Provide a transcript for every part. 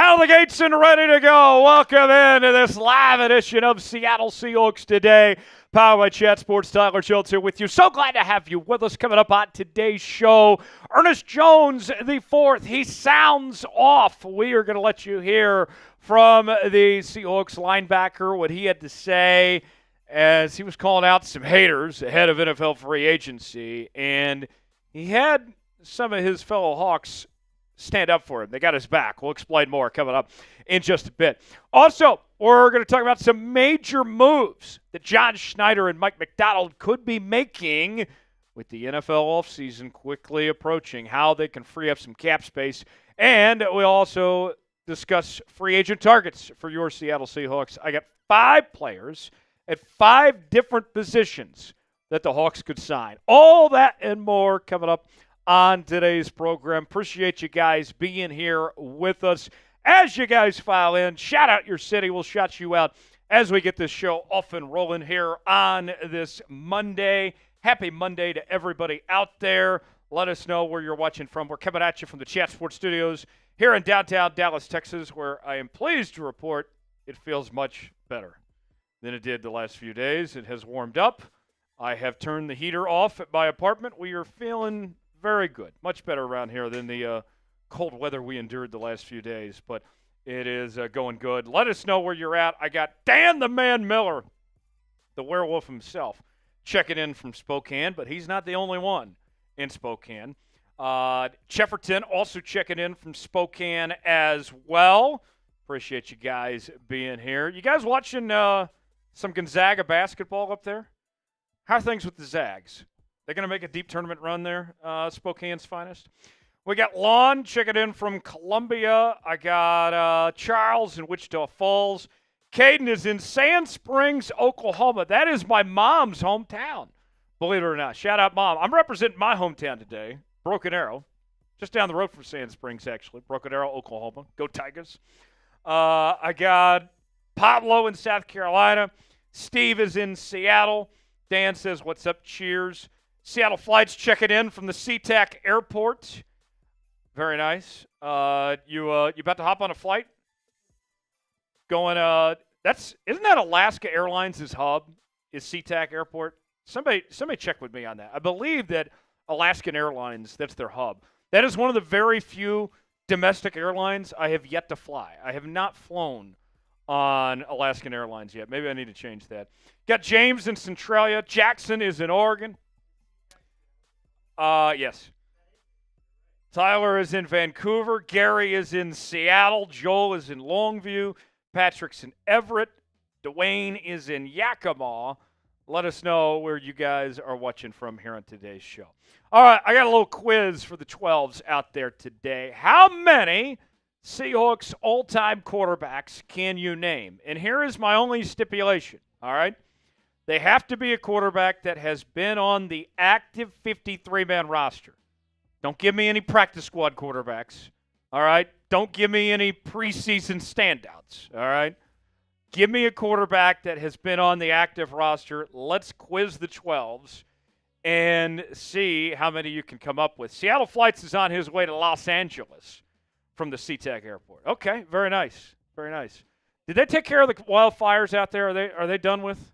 Out of the gates and ready to go. Welcome into this live edition of Seattle Seahawks Today. Powered by Chat Sports. Tyler Lockett here with you. So glad to have you with us. Coming up on today's show, Ernest Jones IV. He sounds off. We are going to let you hear from the Seahawks linebacker what he had to say as he was calling out some haters ahead of NFL free agency. And he had some of his fellow Hawks stand up for him. They got his back. We'll explain more coming up in just a bit. Also, we're going to talk about some major moves that John Schneider and Mike Macdonald could be making with the NFL offseason quickly approaching, how they can free up some cap space. And we'll also discuss free agent targets for your Seattle Seahawks. I got 5 players at 5 different positions that the Hawks could sign. All that and more coming up on today's program. Appreciate you guys being here with us. As you guys file in, shout out your city. We'll shout you out as we get this show off and rolling here on this Monday. Happy Monday to everybody out there. Let us know where you're watching from. We're coming at you from the Chat Sports Studios here in downtown Dallas, Texas, where I am pleased to report it feels much better than it did the last few days. It has warmed up. I have turned the heater off at my apartment. We are feeling very good. Much better around here than the cold weather we endured the last few days. But it is going good. Let us know where you're at. I got Dan the Man Miller, the werewolf himself, checking in from Spokane. But he's not the only one in Spokane. Jefferton also checking in from Spokane as well. Appreciate you guys being here. You guys watching some Gonzaga basketball up there? How are things with the Zags? They're going to make a deep tournament run there, Spokane's finest. We got Lon checking in from Columbia. I got Charles in Wichita Falls. Caden is in Sand Springs, Oklahoma. That is my mom's hometown, believe it or not. Shout out, Mom. I'm representing my hometown today, Broken Arrow, just down the road from Sand Springs, actually. Broken Arrow, Oklahoma. Go Tigers. I got Pablo in South Carolina. Steve is in Seattle. Dan says, what's up? Cheers. Seattle Flights checking in from the SeaTac Airport. Very nice. You about to hop on a flight? Going isn't that Alaska Airlines' hub? Is SeaTac Airport? Somebody check with me on that. I believe that Alaskan Airlines, that's their hub. That is one of the very few domestic airlines I have yet to fly. I have not flown on Alaskan Airlines yet. Maybe I need to change that. Got James in Centralia. Jackson is in Oregon. Yes. Tyler is in Vancouver. Gary is in Seattle. Joel is in Longview. Patrick's in Everett. Dwayne is in Yakima. Let us know where you guys are watching from here on today's show. All right, I got a little quiz for the 12s out there today. How many Seahawks all-time quarterbacks can you name? And here is my only stipulation, all right? They have to be a quarterback that has been on the active 53-man roster. Don't give me any practice squad quarterbacks, all right? Don't give me any preseason standouts, all right? Give me a quarterback that has been on the active roster. Let's quiz the 12s and see how many you can come up with. Seattle Flights is on his way to Los Angeles from the SeaTac Airport. Okay, very nice, very nice. Did they take care of the wildfires out there? Are they done with?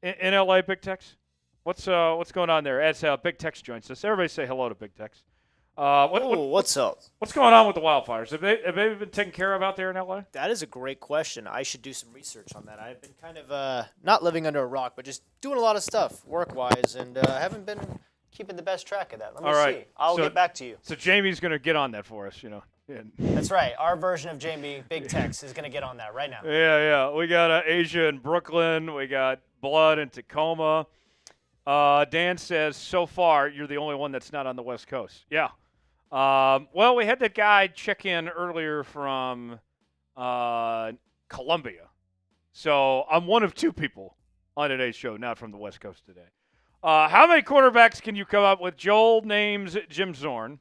In LA, Big Tex? What's going on there? As Big Tex joins us. Everybody say hello to Big Tex. What's up? What's going on with the wildfires? Have they been taken care of out there in LA? That is a great question. I should do some research on that. I've been kind of not living under a rock, but just doing a lot of stuff work-wise, and haven't been keeping the best track of that. Let me see. I'll get back to you. So Jamie's going to get on that for us, you know. Yeah. That's right. Our version of Jamie, Big Tex, is going to get on that right now. Yeah. We got Asia in Brooklyn. We got Blood in Tacoma. Dan says, so far, you're the only one that's not on the West Coast. Yeah. Well, we had that guy check in earlier from Columbia. So I'm one of 2 people on today's show, not from the West Coast today. How many quarterbacks can you come up with? Joel names Jim Zorn.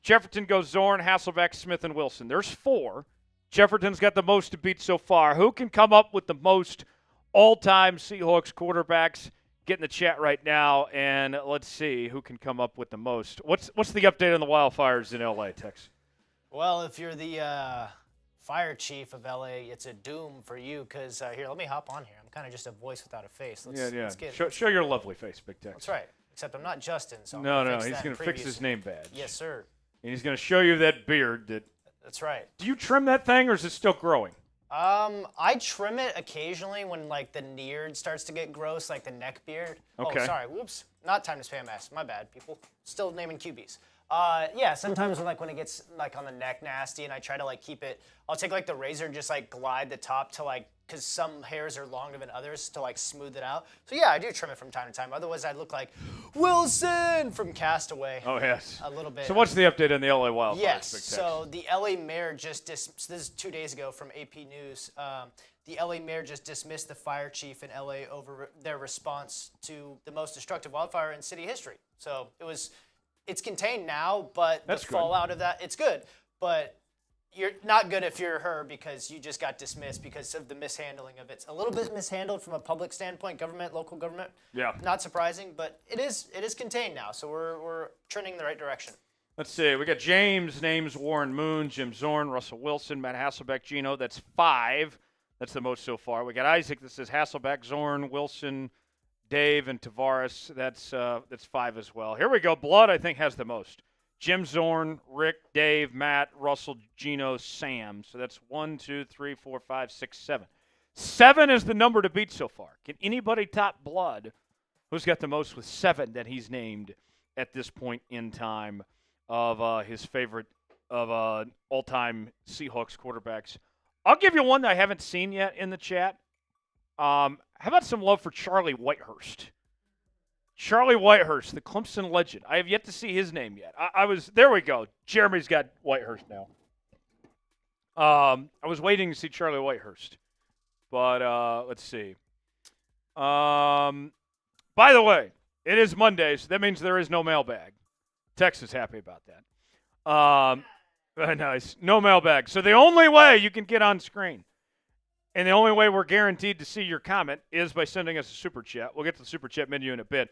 Jefferson goes Zorn, Hasselbeck, Smith, and Wilson. There's 4. Jefferson's got the most to beat so far. Who can come up with the most all-time Seahawks quarterbacks? Get in the chat right now, and let's see who can come up with the most. What's the update on the wildfires in L.A., Tex? Well, if you're the fire chief of LA, it's a doom for you because here, let me hop on here. I'm kind of just a voice without a face. Let's show your lovely face, Big Tex. That's right. Except I'm not Justin. So no, he's going to fix his name badge. Yes, sir. And he's going to show you that beard. That's right. Do you trim that thing, or is it still growing? I trim it occasionally when like the beard starts to get gross, like the neck beard. Okay. Oh, sorry. Whoops. Not time to spam ass. My bad, people. Still naming QBs. Yeah, sometimes when it gets like on the neck nasty and I try to like keep it, I'll take like the razor and just like glide the top to like, because some hairs are longer than others to like smooth it out. So yeah, I do trim it from time to time. Otherwise I'd look like Wilson from Castaway. Oh yes. A little bit. So what's the update on the LA Wildfires? Yes, so the LA mayor just this is 2 days ago from AP News. The LA mayor just dismissed the fire chief in LA over their response to the most destructive wildfire in city history. So it's contained now, but the fallout of that, it's good. But you're not good if you're her because you just got dismissed because of the mishandling of it. It's a little bit mishandled from a public standpoint, local government. Yeah. Not surprising, but it is contained now, so we're trending in the right direction. Let's see. We got James, names Warren Moon, Jim Zorn, Russell Wilson, Matt Hasselbeck, Geno. That's 5. That's the most so far. We got Isaac. This is Hasselbeck, Zorn, Wilson, Dave, and Tavares. That's 5 as well. Here we go. Blood, I think, has the most. Jim Zorn, Rick, Dave, Matt, Russell, Geno, Sam. So that's 1, 2, 3, 4, 5, 6, 7. 7 is the number to beat so far. Can anybody top Blood? Who's got the most with 7 that he's named at this point in time of his favorite of all-time Seahawks quarterbacks? I'll give you one that I haven't seen yet in the chat. How about some love for Charlie Whitehurst? Charlie Whitehurst, the Clemson legend. I have yet to see his name yet. There we go. Jeremy's got Whitehurst now. I was waiting to see Charlie Whitehurst. But let's see. By the way, it is Monday, so that means there is no mailbag. Tex is happy about that. Nice. No mailbag. So the only way you can get on screen and the only way we're guaranteed to see your comment is by sending us a super chat. We'll get to the super chat menu in a bit.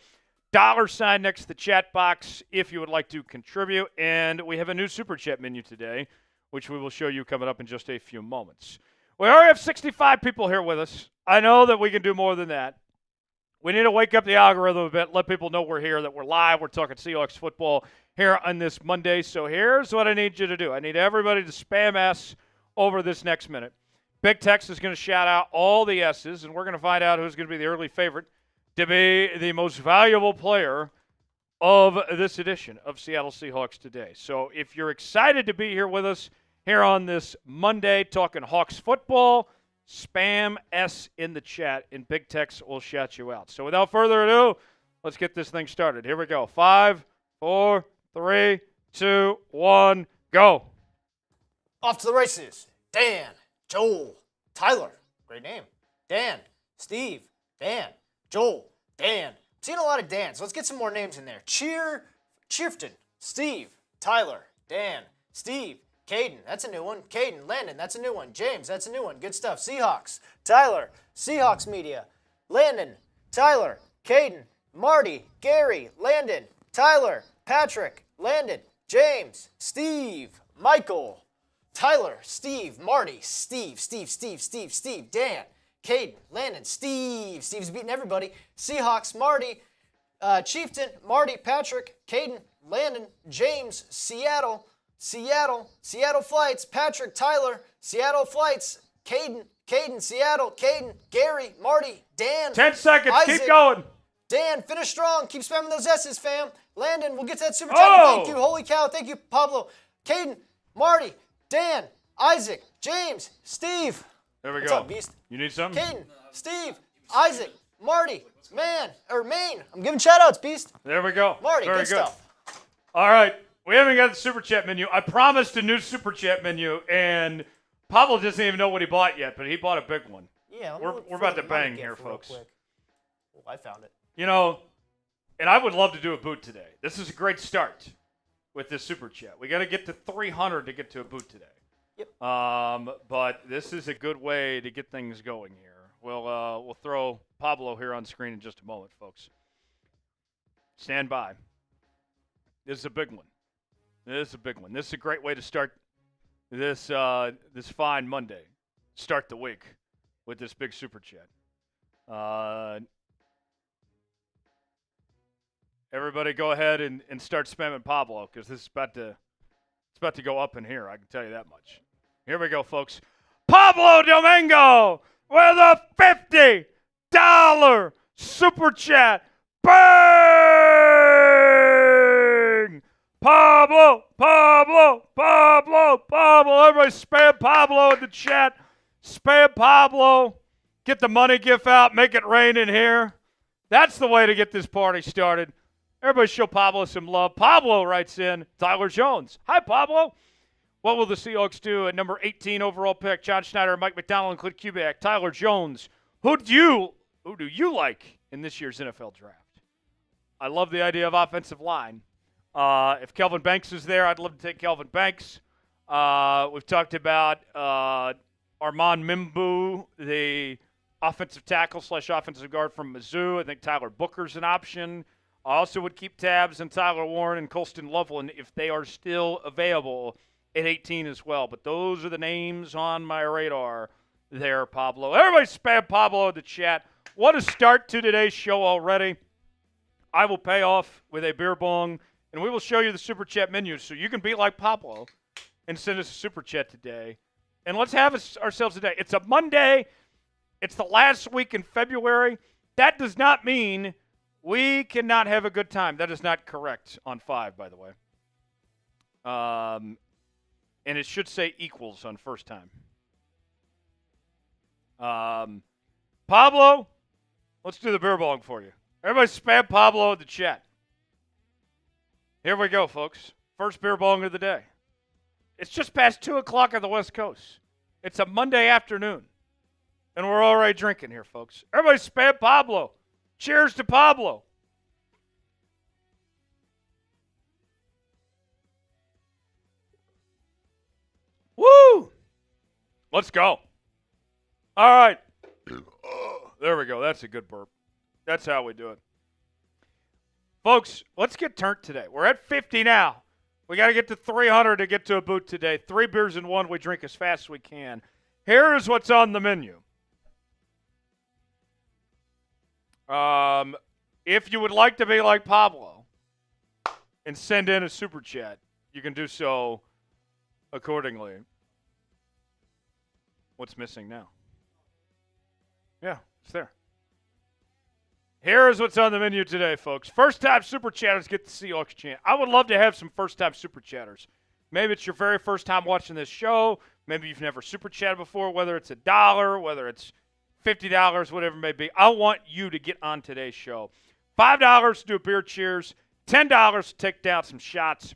$sign next to the chat box if you would like to contribute. And we have a new super chat menu today, which we will show you coming up in just a few moments. We already have 65 people here with us. I know that we can do more than that. We need to wake up the algorithm a bit, let people know we're here, that we're live. We're talking Seahawks football here on this Monday. So here's what I need you to do. I need everybody to spam S over this next minute. Big Tex is going to shout out all the S's, and we're going to find out who's going to be the early favorite to be the most valuable player of this edition of Seattle Seahawks Today. So if you're excited to be here with us here on this Monday talking Hawks football, spam S in the chat, and Big Tex will shout you out. So without further ado, let's get this thing started. Here we go. 5, 4, 3, 2, 1, go. Off to the races. Dan, Joel, Tyler, great name. Dan, Steve, Dan, Joel, Dan. I'm seeing a lot of Dans. Let's get some more names in there. Chieftain, Steve, Tyler, Dan, Steve, Caden, that's a new one. Caden, Landon, that's a new one. James, that's a new one. Good stuff. Seahawks, Tyler, Seahawks Media, Landon, Tyler, Caden, Marty, Gary, Landon, Tyler, Patrick, Landon, James, Steve, Michael, Tyler, Steve, Marty, Steve, Dan, Caden, Landon, Steve. Steve's beating everybody. Seahawks, Marty, Chieftain, Marty, Patrick, Caden, Landon, James, Seattle Flights, Patrick, Tyler, Seattle Flights, Caden, Seattle, Caden, Gary, Marty, Dan. 10 seconds. Isaac, keep going. Dan, finish strong. Keep spamming those S's, fam. Landon, we'll get to that super chat. Oh! Thank you. Holy cow. Thank you, Pablo. Caden, Marty, Dan, Isaac, James, Steve. There we What's go. up, Beast? You need something? Caden, Steve, Isaac, Marty, Maine. I'm giving shout outs, Beast. There we go. Marty, Very good stuff. All right. We haven't got the super chat menu. I promised a new super chat menu, and Pablo doesn't even know what he bought yet, but he bought a big one. Yeah, we're about to bang here, folks. Oh, I found it. You know, and I would love to do a boot today. This is a great start with this super chat. We got to get to 300 to get to a boot today. Yep. But this is a good way to get things going here. We'll throw Pablo here on screen in just a moment, folks. Stand by. This is a big one. This is a big one. This is a great way to start this fine Monday. Start the week with this big super chat. Everybody go ahead and start spamming Pablo because this is about to go up in here. I can tell you that much. Here we go, folks. Pablo Domingo with a $50 super chat. Bang! Pablo, Pablo, Pablo, Pablo. Everybody spam Pablo in the chat. Spam Pablo. Get the money gift out. Make it rain in here. That's the way to get this party started. Everybody show Pablo some love. Pablo writes in, Tyler Jones. Hi, Pablo. What will the Seahawks do at number 18 overall pick? John Schneider, Mike Macdonald, and Clint Kubiak. Tyler Jones. Who do you like in this year's NFL draft? I love the idea of offensive line. If Kelvin Banks is there, I'd love to take Kelvin Banks. We've talked about Armand Mimbu, the offensive tackle / offensive guard from Mizzou. I think Tyler Booker's an option. I also would keep tabs on Tyler Warren and Colston Loveland if they are still available at 18 as well. But those are the names on my radar there, Pablo. Everybody spam Pablo in the chat. What a start to today's show already. I will pay off with a beer bong, and we will show you the Super Chat menu so you can be like Pablo and send us a Super Chat today. And let's have ourselves a day. It's a Monday. It's the last week in February. That does not mean we cannot have a good time. That is not correct on 5, by the way. And it should say equals on first time. Pablo, let's do the beer bong for you. Everybody spam Pablo in the chat. Here we go, folks. First beer bong of the day. It's just past 2 o'clock on the West Coast. It's a Monday afternoon. And we're already drinking here, folks. Everybody spam Pablo. Cheers to Pablo. Woo! Let's go. All right. There we go. That's a good burp. That's how we do it. Folks, let's get turned today. We're at 50 now. We got to get to 300 to get to a boot today. 3 beers in 1. We drink as fast as we can. Here is what's on the menu. If you would like to be like Pablo and send in a super chat, you can do so accordingly. What's missing now? Yeah, it's there. Here is what's on the menu today, folks. First-time super chatters get the Seahawks chant. I would love to have some first-time super chatters. Maybe it's your very first time watching this show. Maybe you've never super chatted before, whether it's $1, whether it's $50, whatever it may be. I want you to get on today's show. $5 to do a beer cheers. $10 to take down some shots.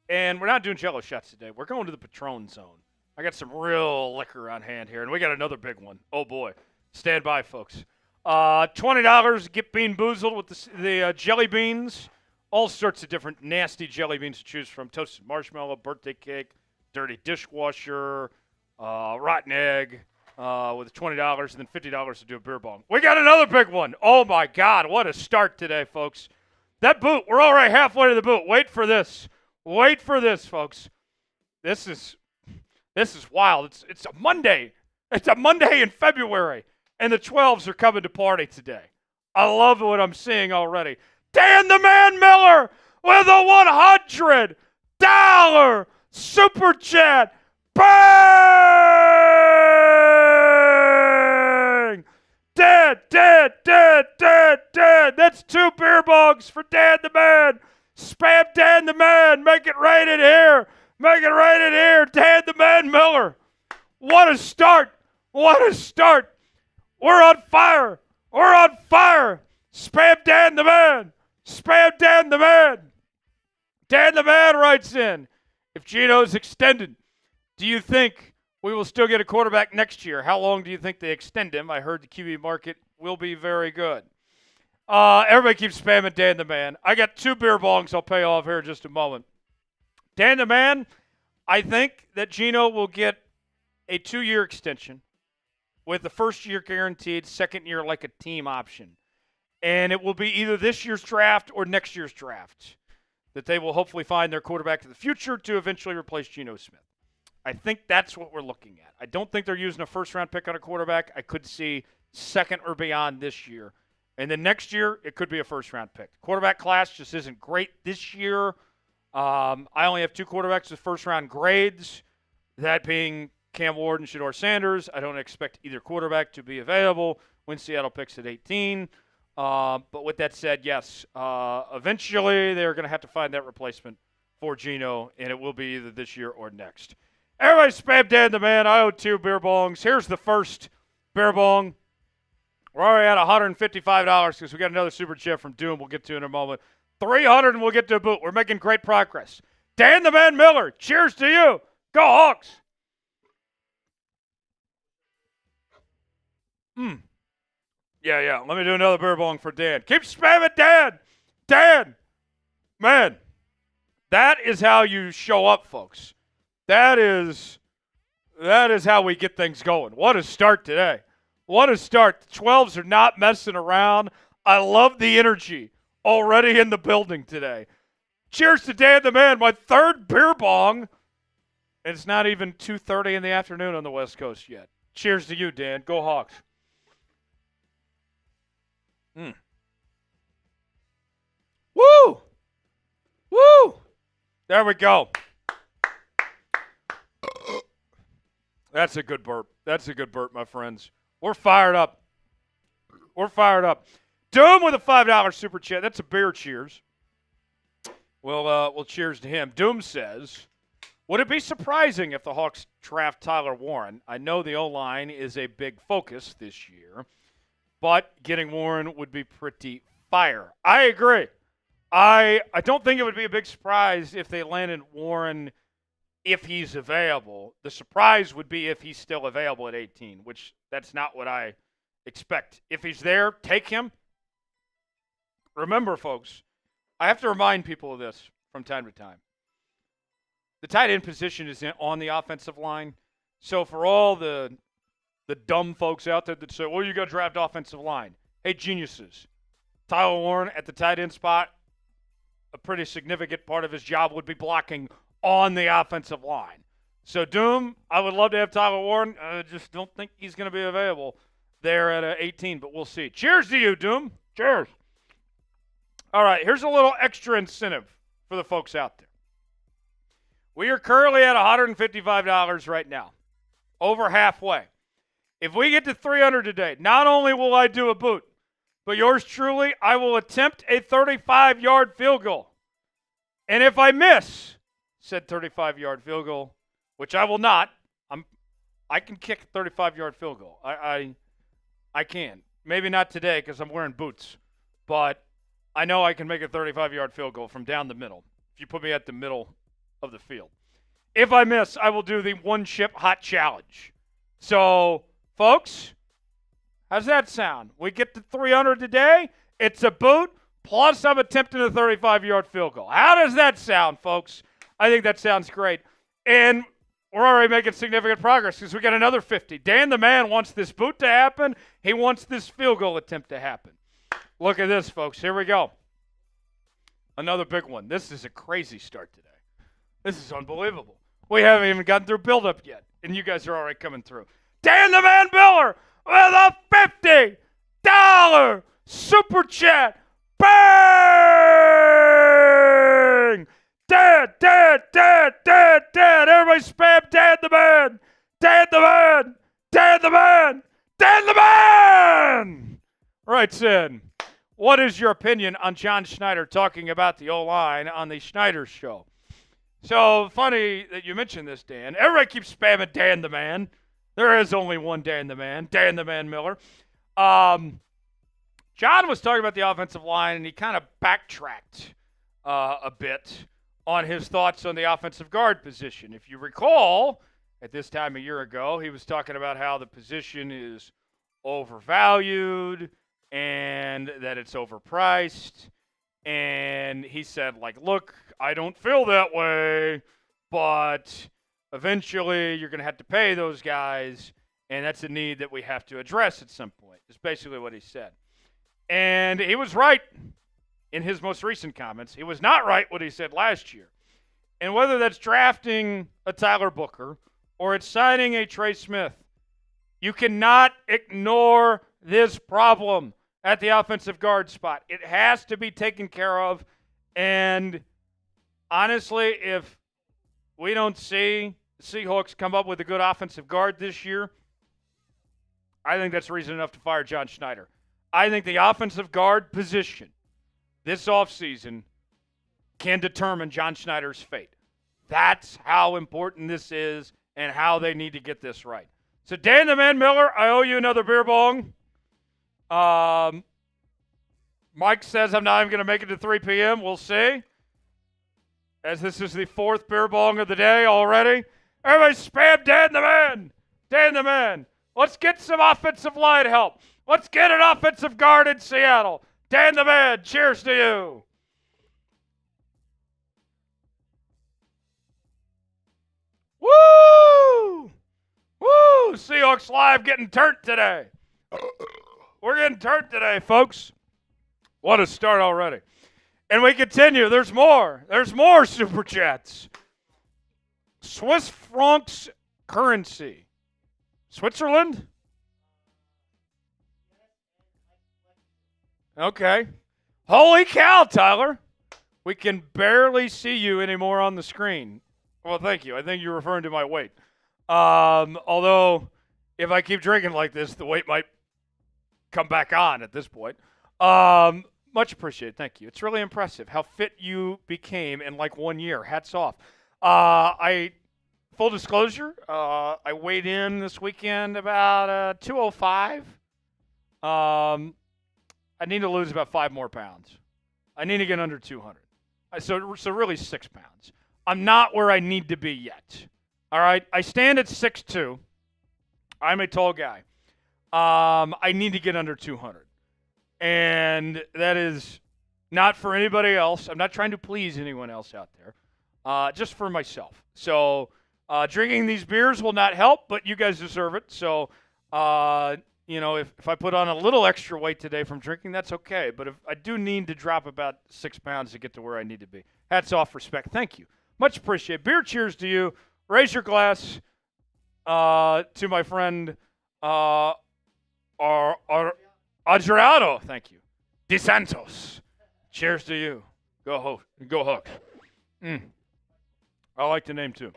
And we're not doing Jello shots today. We're going to the Patron zone. I got some real liquor on hand here, and we got another big one. Oh, boy. Stand by, folks. $20 get bean boozled with the jelly beans. All sorts of different nasty jelly beans to choose from. Toasted marshmallow, birthday cake, dirty dishwasher, rotten egg. With $20 and then $50 to do a beer bong. We got another big one. Oh, my God. What a start today, folks. That boot, we're already halfway to the boot. Wait for this. Wait for this, folks. This is wild. It's a Monday. It's a Monday in February, and the 12s are coming to party today. I love what I'm seeing already. Dan the Man Miller with a $100 super chat. Bang! Dead. That's 2 beer bongs for Dan the Man. Spam Dan the Man. Make it rain in here. Make it rain in here. Dan the Man Miller. What a start. What a start. We're on fire. We're on fire. Spam Dan the Man. Spam Dan the Man. Dan the Man writes in, if Geno's extended, do you think we will still get a quarterback next year? How long do you think they extend him? I heard the QB market will be very good. Everybody keeps spamming Dan the Man. I got 2 beer bongs I'll pay off here in just a moment. Dan the Man, I think that Geno will get a 2-year extension with the first year guaranteed, second year like a team option. And it will be either this year's draft or next year's draft that they will hopefully find their quarterback of the future to eventually replace Geno Smith. I think that's what we're looking at. I don't think they're using a first-round pick on a quarterback. I could see second or beyond this year. And then next year, it could be a first-round pick. Quarterback class just isn't great this year. I only have 2 quarterbacks with first-round grades, that being Cam Ward and Shedeur Sanders. I don't expect either quarterback to be available when Seattle picks at 18. But with that said, yes, eventually they're going to have to find that replacement for Geno, and it will be either this year or next. Everybody spam Dan the Man. I owe 2 beer bongs. Here's the first beer bong. We're already at $155 because we got another super chat from Doom we'll get to in a moment. 300 and we'll get to a boot. We're making great progress. Dan the Man Miller, cheers to you. Go Hawks. Yeah. Let me do another beer bong for Dan. Keep spamming Dan. Dan. Man, that is how you show up, folks. That is how we get things going. What a start today. What a start. The 12s are not messing around. I love the energy already in the building today. Cheers to Dan the Man, my 3rd beer bong. It's not even 2:30 in the afternoon on the West Coast yet. Cheers to you, Dan. Go Hawks. Woo! Woo! There we go. That's a good burp. That's a good burp, my friends. We're fired up. We're fired up. Doom with a $5 super chat. That's a beer cheers. We'll cheers to him. Doom says, would it be surprising if the Hawks draft Tyler Warren? I know the O-line is a big focus this year, but getting Warren would be pretty fire. I agree. I don't think it would be a big surprise if they landed Warren if he's available. The surprise would be if he's still available at 18, which that's not what I expect. If he's there, take him. Remember, folks, I have to remind people of this from time to time. The tight end position is on the offensive line. So for all the dumb folks out there that say, well, you got to draft offensive line. Hey, geniuses. Tyler Warren at the tight end spot, a pretty significant part of his job would be blocking on the offensive line. So, Doom, I would love to have Tyler Warren. I just don't think he's going to be available there at 18, but we'll see. Cheers to you, Doom. Cheers. All right, here's a little extra incentive for the folks out there. We are currently at $155 right now, over halfway. If we get to 300 today, not only will I do a boot, but yours truly, I will attempt a 35-yard field goal. And if I miss said 35-yard field goal, which I will not, I can kick a 35-yard field goal. I can. Maybe not today because I'm wearing boots, but I know I can make a 35-yard field goal from down the middle if you put me at the middle of the field. If I miss, I will do the one-chip hot challenge. So, folks, how's that sound? We get to 300 today. It's a boot, plus I'm attempting a 35-yard field goal. How does that sound, folks? I think that sounds great. And we're already making significant progress because we got another 50. Dan the Man wants this boot to happen. He wants this field goal attempt to happen. Look at this, folks. Here we go. Another big one. This is a crazy start today. This is unbelievable. We haven't even gotten through build-up yet, and you guys are already coming through. Dan the Man Biller with a $50 super chat. Bang! Dad. Everybody spam Dan the Man. Dan the Man. Dan the Man. Dan the Man! Writes in, what is your opinion on John Schneider talking about the O-line on the Schneider Show? So funny that you mentioned this, Dan. Everybody keeps spamming Dan the Man. There is only one Dan the Man Miller. John was talking about the offensive line, and he kind of backtracked a bit on his thoughts on the offensive guard position. If you recall, at this time a year ago, he was talking about how the position is overvalued and that it's overpriced. And he said, look, I don't feel that way, but eventually you're going to have to pay those guys, and that's a need that we have to address at some point. That's basically what he said. And he was right in his most recent comments. He was not right what he said last year. And whether that's drafting a Tyler Booker or it's signing a Trey Smith. You cannot ignore this problem at the offensive guard spot. It has to be taken care of. And honestly, if we don't see the Seahawks come up with a good offensive guard this year, I think that's reason enough to fire John Schneider. I think the offensive guard position this offseason can determine John Schneider's fate. That's how important this is and how they need to get this right. So, Dan the Man Miller, I owe you another beer bong. Mike says I'm not even going to make it to 3 p.m. We'll see. As this is the 4th beer bong of the day already. Everybody spam Dan the Man. Dan the Man. Let's get some offensive line help. Let's get an offensive guard in Seattle. Dan the Man, cheers to you. Woo! Woo! Seahawks Live getting turned today. We're getting turned today, folks. What a start already. And we continue. There's more. There's more Super Chats. Swiss francs currency. Switzerland? Okay. Holy cow, Tyler. We can barely see you anymore on the screen. Well, thank you. I think you're referring to my weight. Although, if I keep drinking like this, the weight might come back on at this point. Much appreciated. Thank you. It's really impressive how fit you became in like 1 year. Hats off. Full disclosure, I weighed in this weekend about 205. I need to lose about 5 more pounds. I need to get under 200. So really 6 pounds. I'm not where I need to be yet. All right? I stand at 6'2". I'm a tall guy. I need to get under 200. And that is not for anybody else. I'm not trying to please anyone else out there. Just for myself. So drinking these beers will not help, but you guys deserve it. So, if I put on a little extra weight today from drinking, that's okay. But if I do need to drop about 6 pounds to get to where I need to be. Hats off, respect. Thank you. Much appreciated. Beer cheers to you. Raise your glass to my friend Adriano. Thank you. DeSantos. Cheers to you. Go Hawks. I like the name too.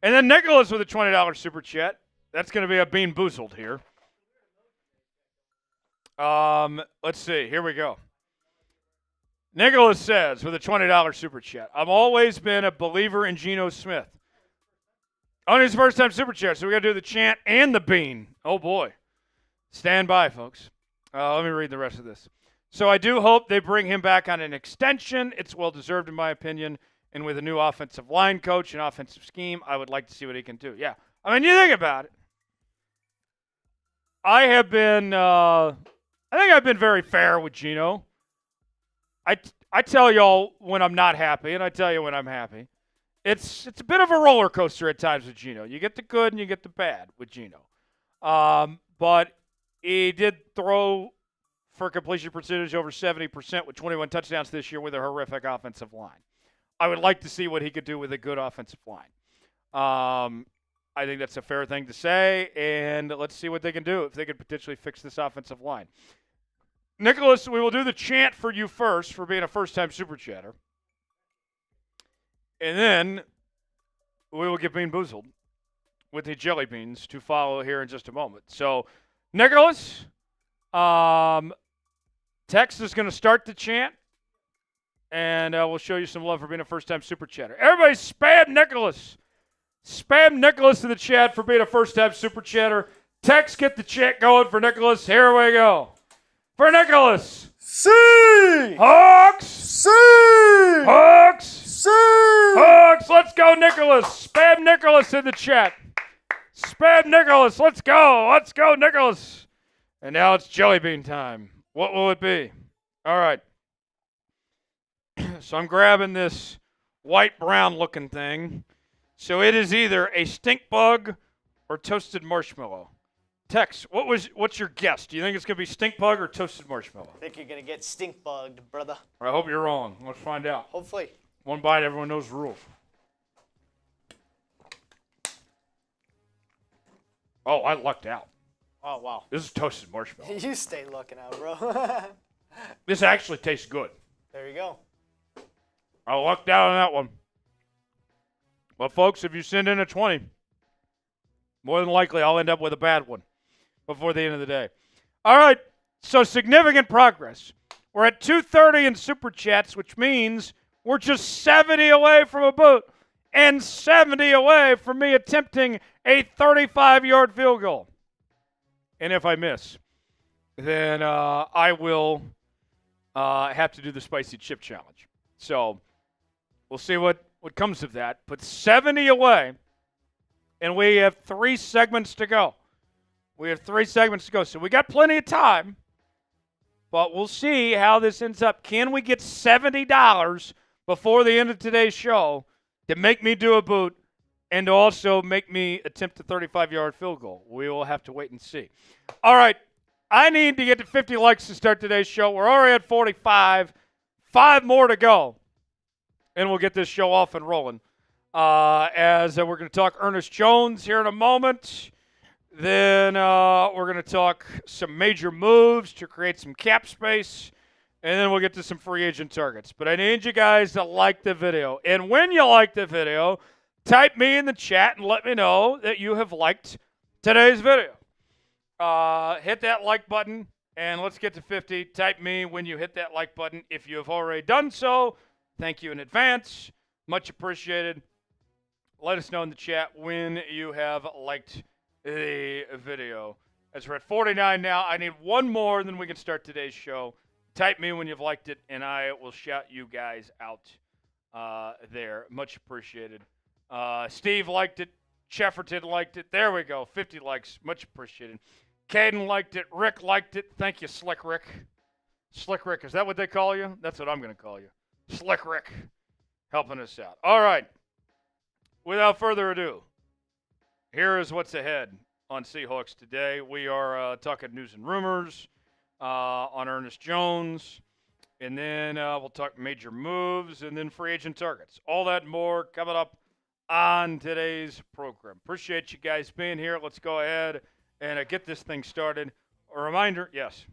And then Nicholas with a $20 super chat. That's going to be a bean boozled here. Let's see. Here we go. Nicholas says with a $20 super chat, I've always been a believer in Geno Smith. Only his first time super chat, so we got to do the chant and the bean. Oh, boy. Stand by, folks. Let me read the rest of this. So I do hope they bring him back on an extension. It's well-deserved, in my opinion. And with a new offensive line coach and offensive scheme, I would like to see what he can do. Yeah. I mean, you think about it. I think I've been very fair with Geno. I tell y'all when I'm not happy, and I tell you when I'm happy. It's a bit of a roller coaster at times with Geno. You get the good and you get the bad with Geno. But he did throw for completion percentage over 70% with 21 touchdowns this year with a horrific offensive line. I would like to see what he could do with a good offensive line. I think that's a fair thing to say, and let's see what they can do if they could potentially fix this offensive line. Nicholas, we will do the chant for you first for being a first-time super chatter. And then we will get bean boozled with the jelly beans to follow here in just a moment. So, Nicholas, Tex is going to start the chant, and we'll show you some love for being a first-time super chatter. Everybody spam Nicholas. Spam Nicholas in the chat for being a first-time super chatter. Tex, get the chant going for Nicholas. Here we go. For Nicholas. Hawks. Hawks. Hawks. Let's go, Nicholas. Spam Nicholas in the chat. Spam Nicholas. Let's go. Let's go, Nicholas. And now it's jelly bean time. What will it be? All right. So I'm grabbing this white-brown looking thing. So it is either a stink bug or toasted marshmallow. Tex, what's your guess? Do you think it's going to be stink bug or toasted marshmallow? I think you're going to get stink bugged, brother. I hope you're wrong. Let's find out. Hopefully. One bite, everyone knows the rules. Oh, I lucked out. Oh, wow. This is toasted marshmallow. You stay looking out, bro. This actually tastes good. There you go. I lucked out on that one. Well, folks, if you send in a 20, more than likely I'll end up with a bad one before the end of the day. All right, so significant progress. We're at 230 in Super Chats, which means we're just 70 away from a boot and 70 away from me attempting a 35-yard field goal. And if I miss, then I will have to do the spicy chip challenge. So we'll see what comes of that. But 70 away, and we have 3 segments to go. So we got plenty of time, but we'll see how this ends up. Can we get $70 before the end of today's show to make me do a boot and to also make me attempt a 35-yard field goal? We will have to wait and see. All right, I need to get to 50 likes to start today's show. We're already at 45. 5 more to go, and we'll get this show off and rolling. As we're going to talk Ernest Jones here in a moment. Then we're going to talk some major moves to create some cap space. And then we'll get to some free agent targets. But I need you guys to like the video. And when you like the video, type me in the chat and let me know that you have liked today's video. Hit that like button, and let's get to 50. Type me when you hit that like button. If you have already done so, thank you in advance. Much appreciated. Let us know in the chat when you have liked the video. As we're at 49 now, I need one more, and then we can start today's show. Type me when you've liked it, and I will shout you guys out there. Much appreciated. Steve liked it. Shefferton liked it. There we go. 50 likes. Much appreciated. Caden liked it. Rick liked it. Thank you, Slick Rick. Slick Rick, is that what they call you? That's what I'm going to call you. Slick Rick, helping us out. All right. Without further ado, here is what's ahead on Seahawks today. We are talking news and rumors on Ernest Jones, and then we'll talk major moves, and then free agent targets. All that and more coming up on today's program. Appreciate you guys being here. Let's go ahead and get this thing started. A reminder, yes.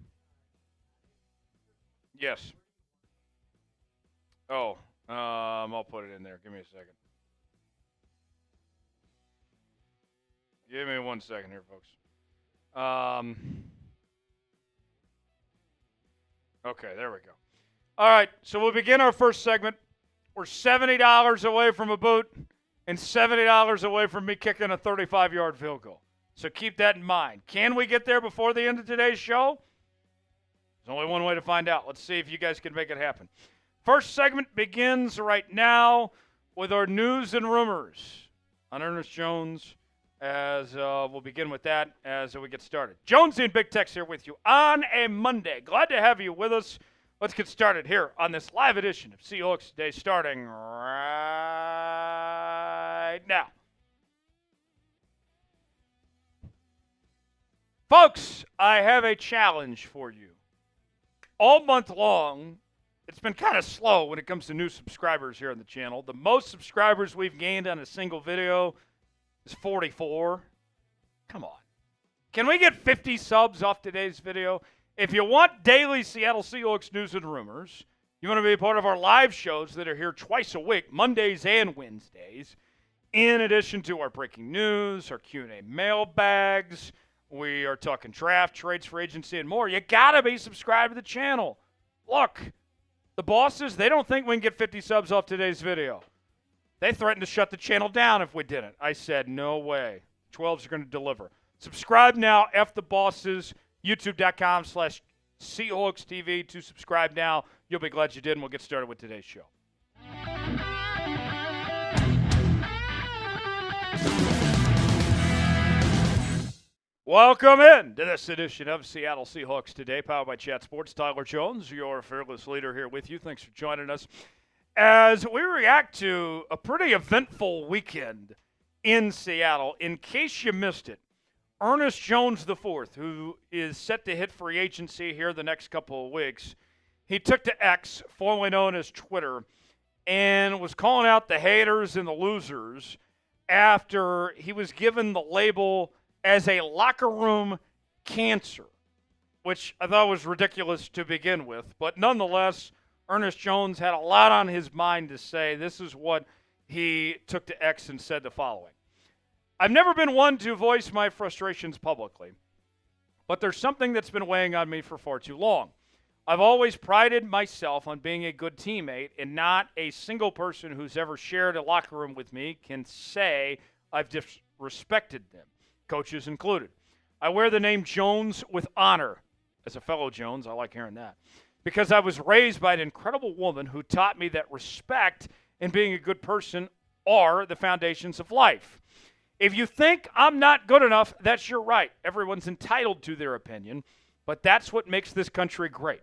Yes. Oh, I'll put it in there. Give me a second. Give me 1 second here, folks. Okay, there we go. All right, so we'll begin our first segment. We're $70 away from a boot and $70 away from me kicking a 35-yard field goal. So keep that in mind. Can we get there before the end of today's show? There's only one way to find out. Let's see if you guys can make it happen. First segment begins right now with our news and rumors on Ernest Jones, as we'll begin with that as we get started. Jonesy and Big Tex here with you on a Monday. Glad to have you with us. Let's get started here on this live edition of Seahawks Today, starting right now. Folks, I have a challenge for you. All month long, it's been kind of slow when it comes to new subscribers here on the channel. The most subscribers we've gained on a single video is 44. Come on. Can we get 50 subs off today's video? If you want daily Seattle Seahawks news and rumors, you want to be a part of our live shows that are here twice a week, Mondays and Wednesdays, in addition to our breaking news, our Q&A mailbags, we are talking draft, trades for agency, and more. You got to be subscribed to the channel. Look, the bosses, they don't think we can get 50 subs off today's video. They threatened to shut the channel down if we didn't. I said, no way. 12s are going to deliver. Subscribe now. F the bosses. YouTube.com/Seahawks TV to subscribe now. You'll be glad you did, and we'll get started with today's show. Welcome in to this edition of Seattle Seahawks Today, powered by Chat Sports. Tyler Jones, your fearless leader, here with you. Thanks for joining us as we react to a pretty eventful weekend in Seattle. In case you missed it, Ernest Jones IV, who is set to hit free agency here the next couple of weeks, he took to X, formerly known as Twitter, and was calling out the haters and the losers after he was given the label as a locker room cancer, which I thought was ridiculous to begin with. But nonetheless, Ernest Jones had a lot on his mind to say. This is what he took to X and said the following. I've never been one to voice my frustrations publicly, but there's something that's been weighing on me for far too long. I've always prided myself on being a good teammate, and not a single person who's ever shared a locker room with me can say I've disrespected them, coaches included. I wear the name Jones with honor. As a fellow Jones, I like hearing that. Because I was raised by an incredible woman who taught me that respect and being a good person are the foundations of life. If you think I'm not good enough, that's your right. Everyone's entitled to their opinion, but that's what makes this country great.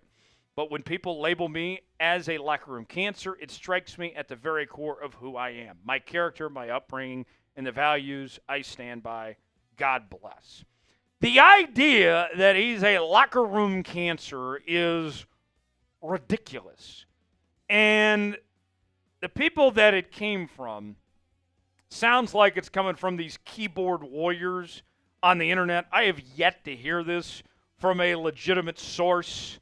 But when people label me as a locker room cancer, it strikes me at the very core of who I am. My character, my upbringing, and the values I stand by. God bless. The idea that he's a locker room cancer is ridiculous. And the people that it came from sounds like it's coming from these keyboard warriors on the internet. I have yet to hear this from a legitimate source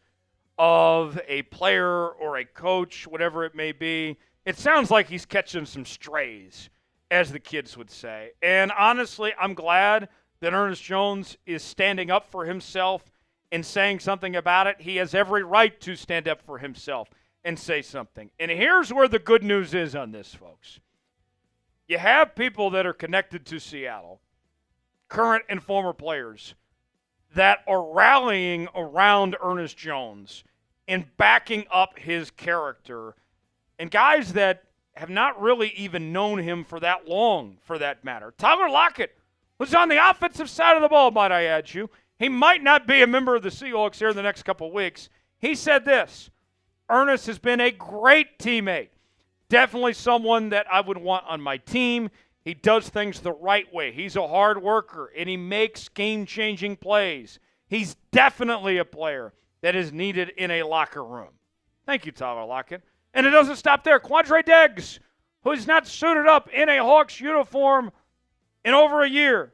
of a player or a coach, whatever it may be. It sounds like he's catching some strays, as the kids would say. And honestly, I'm glad that Ernest Jones is standing up for himself and saying something about it. He has every right to stand up for himself and say something. And here's where the good news is on this, folks. You have people that are connected to Seattle, current and former players, that are rallying around Ernest Jones and backing up his character, and guys that have not really even known him for that long, for that matter. Tyler Lockett was on the offensive side of the ball, might I add you. He might not be a member of the Seahawks here in the next couple of weeks. He said this, Ernest has been a great teammate. Definitely someone that I would want on my team. He does things the right way. He's a hard worker, and he makes game-changing plays. He's definitely a player that is needed in a locker room. Thank you, Tyler Lockett. And it doesn't stop there. Quandre Diggs, who's not suited up in a Hawks uniform in over a year,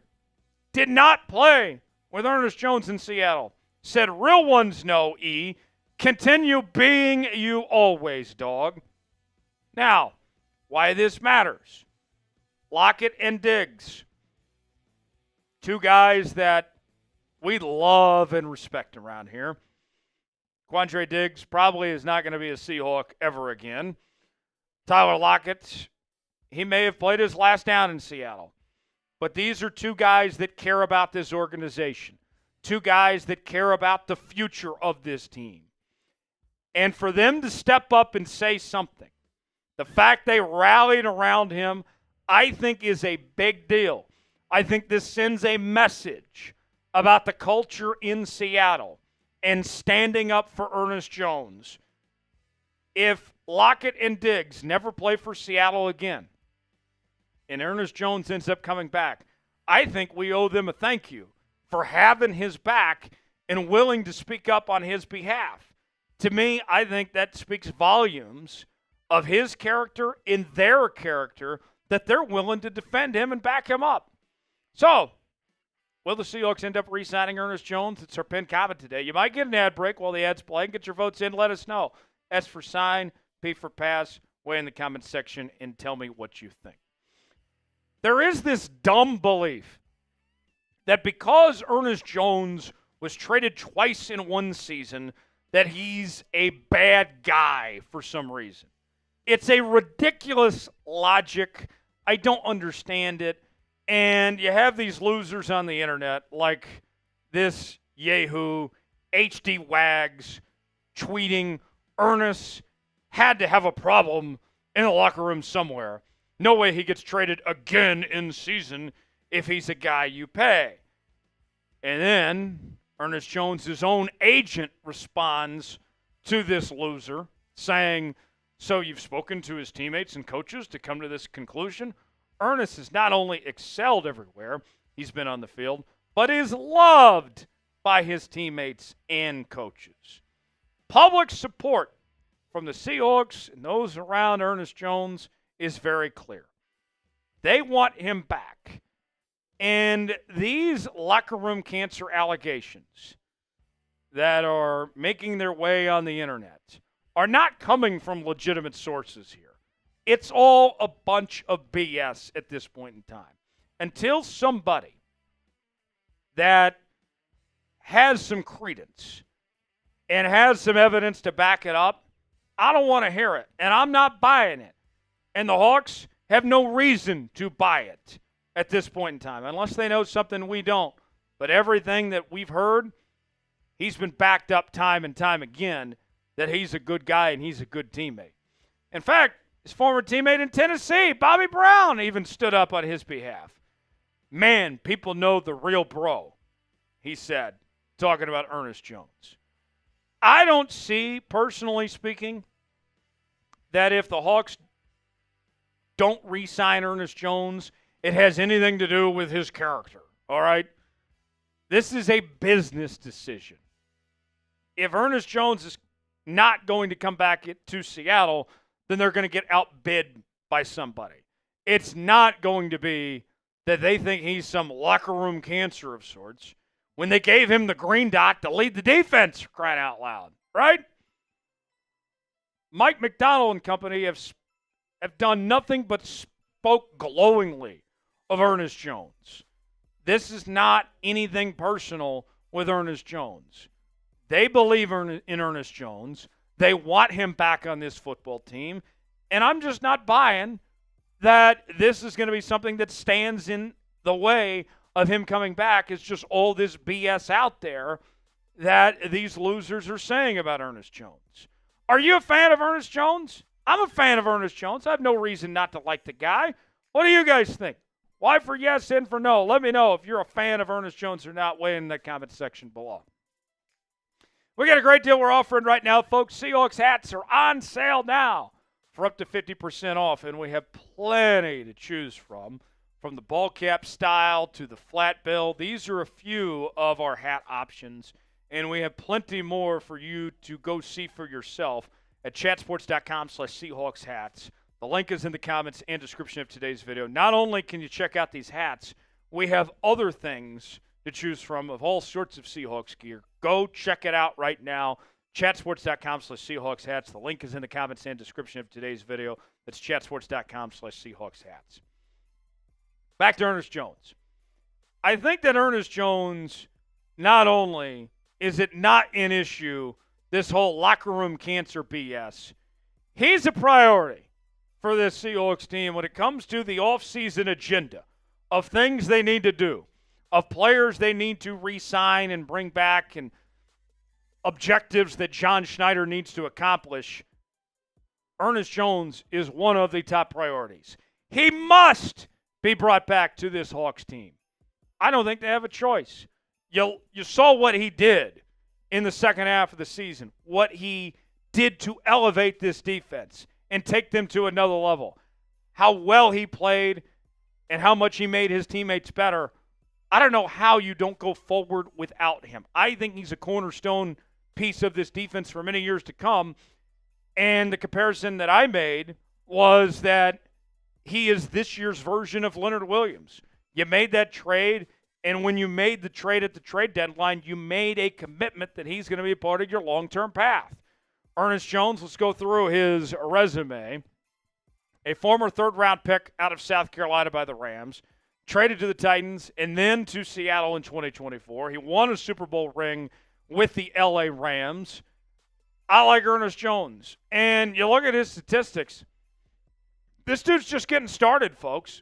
did not play with Ernest Jones in Seattle. Said, real ones know, E. Continue being you always, dog. Now, why this matters. Lockett and Diggs, two guys that we love and respect around here. Quandre Diggs probably is not going to be a Seahawk ever again. Tyler Lockett, he may have played his last down in Seattle. But these are two guys that care about this organization. Two guys that care about the future of this team. And for them to step up and say something, the fact they rallied around him, I think is a big deal. I think this sends a message about the culture in Seattle and standing up for Ernest Jones. If Lockett and Diggs never play for Seattle again, and Ernest Jones ends up coming back, I think we owe them a thank you for having his back and willing to speak up on his behalf. To me, I think that speaks volumes of his character and their character, that they're willing to defend him and back him up. So, will the Seahawks end up re-signing Ernest Jones? It's our pinned comment today. You might get an ad break while the ad's playing. Get your votes in. Let us know. S for sign, P for pass. Weigh in the comments section and tell me what you think. There is this dumb belief that because Ernest Jones was traded twice in one season, that he's a bad guy for some reason. It's a ridiculous logic. I don't understand it. And you have these losers on the internet like this Yahoo, HD Wags, tweeting, Ernest had to have a problem in the locker room somewhere. No way he gets traded again in season if he's a guy you pay. And then Ernest Jones' own agent responds to this loser saying, so you've spoken to his teammates and coaches to come to this conclusion? Ernest has not only excelled everywhere he's been on the field, but is loved by his teammates and coaches. Public support from the Seahawks and those around Ernest Jones is very clear. They want him back. And these locker room cancer allegations that are making their way on the internet are not coming from legitimate sources here. It's all a bunch of BS at this point in time. Until somebody that has some credence and has some evidence to back it up, I don't want to hear it, and I'm not buying it. And the Hawks have no reason to buy it at this point in time, unless they know something we don't. But everything that we've heard, he's been backed up time and time again that he's a good guy and he's a good teammate. In fact, his former teammate in Tennessee, Bobby Brown, even stood up on his behalf. Man, people know the real bro, he said, talking about Ernest Jones. I don't see, personally speaking, that if the Hawks don't re-sign Ernest Jones, it has anything to do with his character, all right? This is a business decision. If Ernest Jones is not going to come back to Seattle, then they're going to get outbid by somebody. It's not going to be that they think he's some locker room cancer of sorts when they gave him the green dot to lead the defense, crying out loud, right? Mike Macdonald and company have done nothing but spoke glowingly of Ernest Jones. This is not anything personal with Ernest Jones. They believe in Ernest Jones. They want him back on this football team. And I'm just not buying that this is going to be something that stands in the way of him coming back. It's just all this BS out there that these losers are saying about Ernest Jones. Are you a fan of Ernest Jones? I'm a fan of Ernest Jones. I have no reason not to like the guy. What do you guys think? Y for yes, N for no. Let me know if you're a fan of Ernest Jones or not. Weigh in the comment section below. We got a great deal we're offering right now, folks. Seahawks hats are on sale now for up to 50% off, and we have plenty to choose from the ball cap style to the flat bill. These are a few of our hat options, and we have plenty more for you to go see for yourself at chatsports.com/Seahawks hats. The link is in the comments and description of today's video. Not only can you check out these hats, we have other things to choose from of all sorts of Seahawks gear. Go check it out right now. Chatsports.com/Seahawks hats. The link is in the comments and description of today's video. That's chatsports.com/Seahawks hats. Back to Ernest Jones. I think that Ernest Jones, not only is it not an issue, this whole locker room cancer BS, he's a priority for this Seahawks team when it comes to the offseason agenda of things they need to do, of players they need to re-sign and bring back, and objectives that John Schneider needs to accomplish. Ernest Jones is one of the top priorities. He must be brought back to this Hawks team. I don't think they have a choice. You saw what he did in the second half of the season, what he did to elevate this defense and take them to another level, how well he played and how much he made his teammates better. I don't know how you don't go forward without him. I think he's a cornerstone piece of this defense for many years to come. And the comparison that I made was that he is this year's version of Leonard Williams. You made that trade, and when you made the trade at the trade deadline, you made a commitment that he's going to be a part of your long-term path. Ernest Jones, let's go through his resume. A former third-round pick out of South Carolina by the Rams, traded to the Titans, and then to Seattle in 2024. He won a Super Bowl ring with the LA Rams. I like Ernest Jones. And you look at his statistics, this dude's just getting started, folks.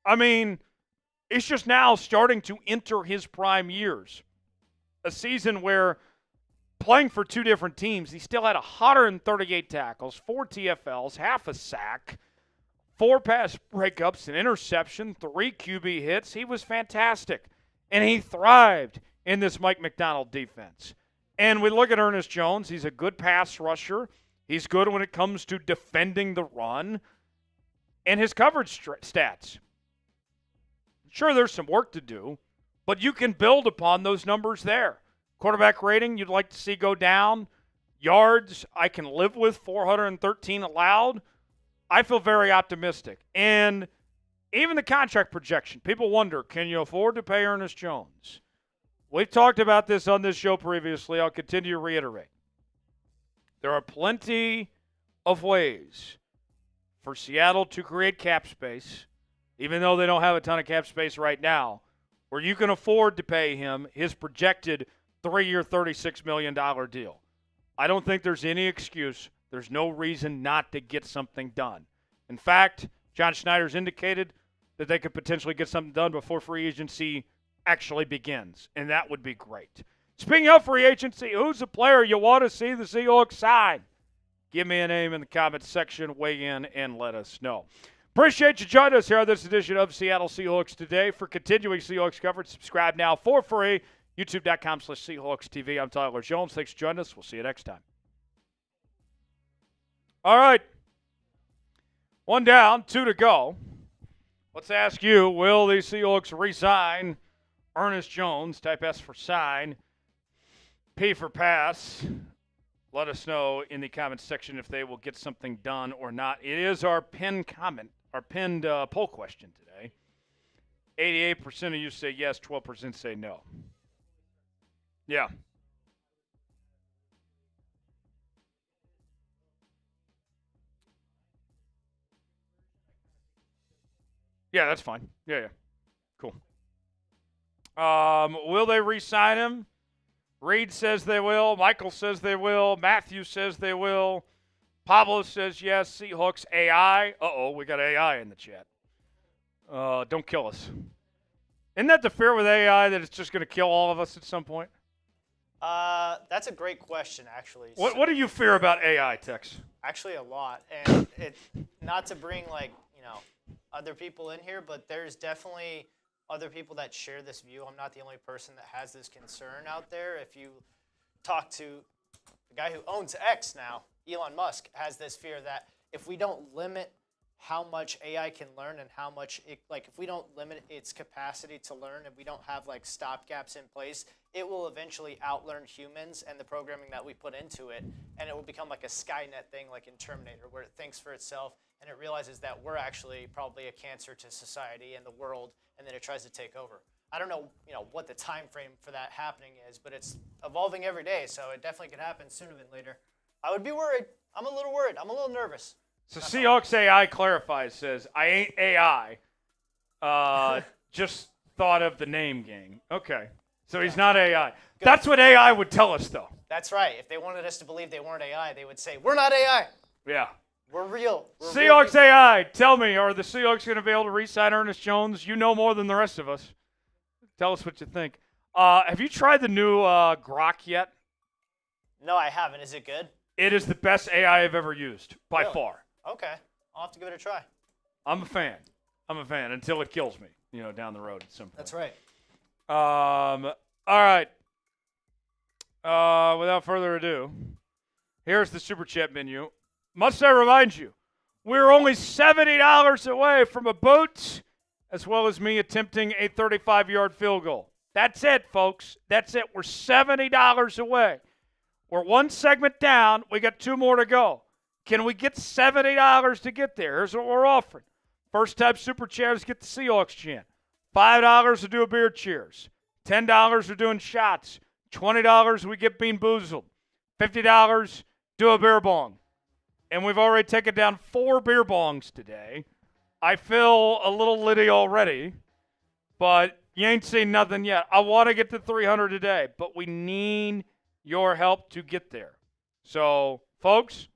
I mean, it's just now starting to enter his prime years. A season where, playing for two different teams, he still had 138 tackles, 4 TFLs, half a sack, 4 pass breakups, an interception, 3 QB hits. He was fantastic. And he thrived in this Mike Macdonald defense. And we look at Ernest Jones. He's a good pass rusher. He's good when it comes to defending the run. And his coverage stats. Sure, there's some work to do, but you can build upon those numbers there. Quarterback rating, you'd like to see go down. Yards, I can live with, 413 allowed. I feel very optimistic. And even the contract projection, people wonder, can you afford to pay Ernest Jones? We've talked about this on this show previously. I'll continue to reiterate. There are plenty of ways for Seattle to create cap space, even though they don't have a ton of cap space right now, where you can afford to pay him his projected 3-year, $36 million deal. I don't think there's any excuse. There's no reason not to get something done. In fact, John Schneider's indicated that they could potentially get something done before free agency actually begins, and that would be great. Speaking of free agency, who's a player you want to see the Seahawks sign? Give me a name in the comments section, weigh in, and let us know. Appreciate you joining us here on this edition of Seattle Seahawks Today. For continuing Seahawks coverage, subscribe now for free. YouTube.com/Seahawks TV. I'm Tyler Jones. Thanks for joining us. We'll see you next time. All right. 1 down, 2 to go. Let's ask you, will the Seahawks re-sign Ernest Jones? Type S for sign, P for pass. Let us know in the comments section if they will get something done or not. It is our pinned poll question today. 88% of you say yes, 12% say no. Yeah. Yeah, that's fine. Yeah. Cool. Will they re-sign him? Reed says they will. Michael says they will. Matthew says they will. Pablo says yes. Seahawks AI. Uh-oh, we got AI in the chat. Don't kill us. Isn't that the fear with AI, that it's just going to kill all of us at some point? That's a great question, actually. What do you fear about AI, Tex? Actually, a lot. And not to bring, other people in here, but there's definitely other people that share this view. I'm not the only person that has this concern out there. If you talk to the guy who owns X now, Elon Musk, has this fear that if we don't limit how much AI can learn and how much if we don't limit its capacity to learn and we don't have stopgaps in place, it will eventually outlearn humans and the programming that we put into it, and it will become like a Skynet thing, like in Terminator, where it thinks for itself and it realizes that we're actually probably a cancer to society and the world, and then it tries to take over. I don't know, what the time frame for that happening is, but it's evolving every day, so it definitely could happen sooner than later. I would be worried. I'm a little worried. I'm a little nervous. So Seahawks AI clarifies, says, I ain't AI. Just thought of the name gang. Okay. So he's not AI. Good. That's what AI would tell us, though. That's right. If they wanted us to believe they weren't AI, they would say, we're not AI. Yeah. We're real. Seahawks AI, tell me, are the Seahawks going to be able to re-sign Ernest Jones? You know more than the rest of us. Tell us what you think. Have you tried the new Grok yet? No, I haven't. Is it good? It is the best AI I've ever used, by far. Okay. I'll have to give it a try. I'm a fan until it kills me, down the road at some point. That's right. All right. Without further ado, here's the Super Chat menu. Must I remind you, we're only $70 away from a boot, as well as me attempting a 35-yard field goal. That's it, folks. That's it. We're $70 away. We're one segment down. We got 2 more to go. Can we get $70 to get there? Here's what we're offering. First time Super Chatters get the Seahawks chant. $5 to do a beer cheers. $10 we're doing shots. $20 we get being boozled. $50 do a beer bong. And we've already taken down 4 beer bongs today. I feel a little litty already, but you ain't seen nothing yet. I want to get to 300 today, but we need your help to get there. So, folks,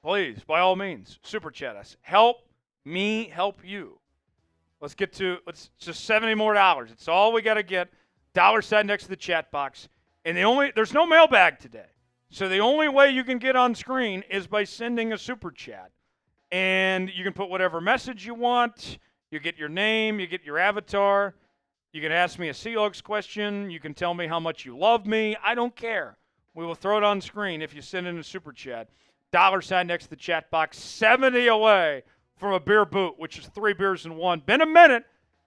please, by all means, Super Chat us. Help me help you. Let's just $70 more. It's all we got to get. $sign next to the chat box. And there's no mailbag today. So the only way you can get on screen is by sending a Super Chat. And you can put whatever message you want. You get your name. You get your avatar. You can ask me a Seahawks question. You can tell me how much you love me. I don't care. We will throw it on screen if you send in a Super Chat. $sign next to the chat box. 70 away from a beer boot, which is 3 beers in 1. Been a minute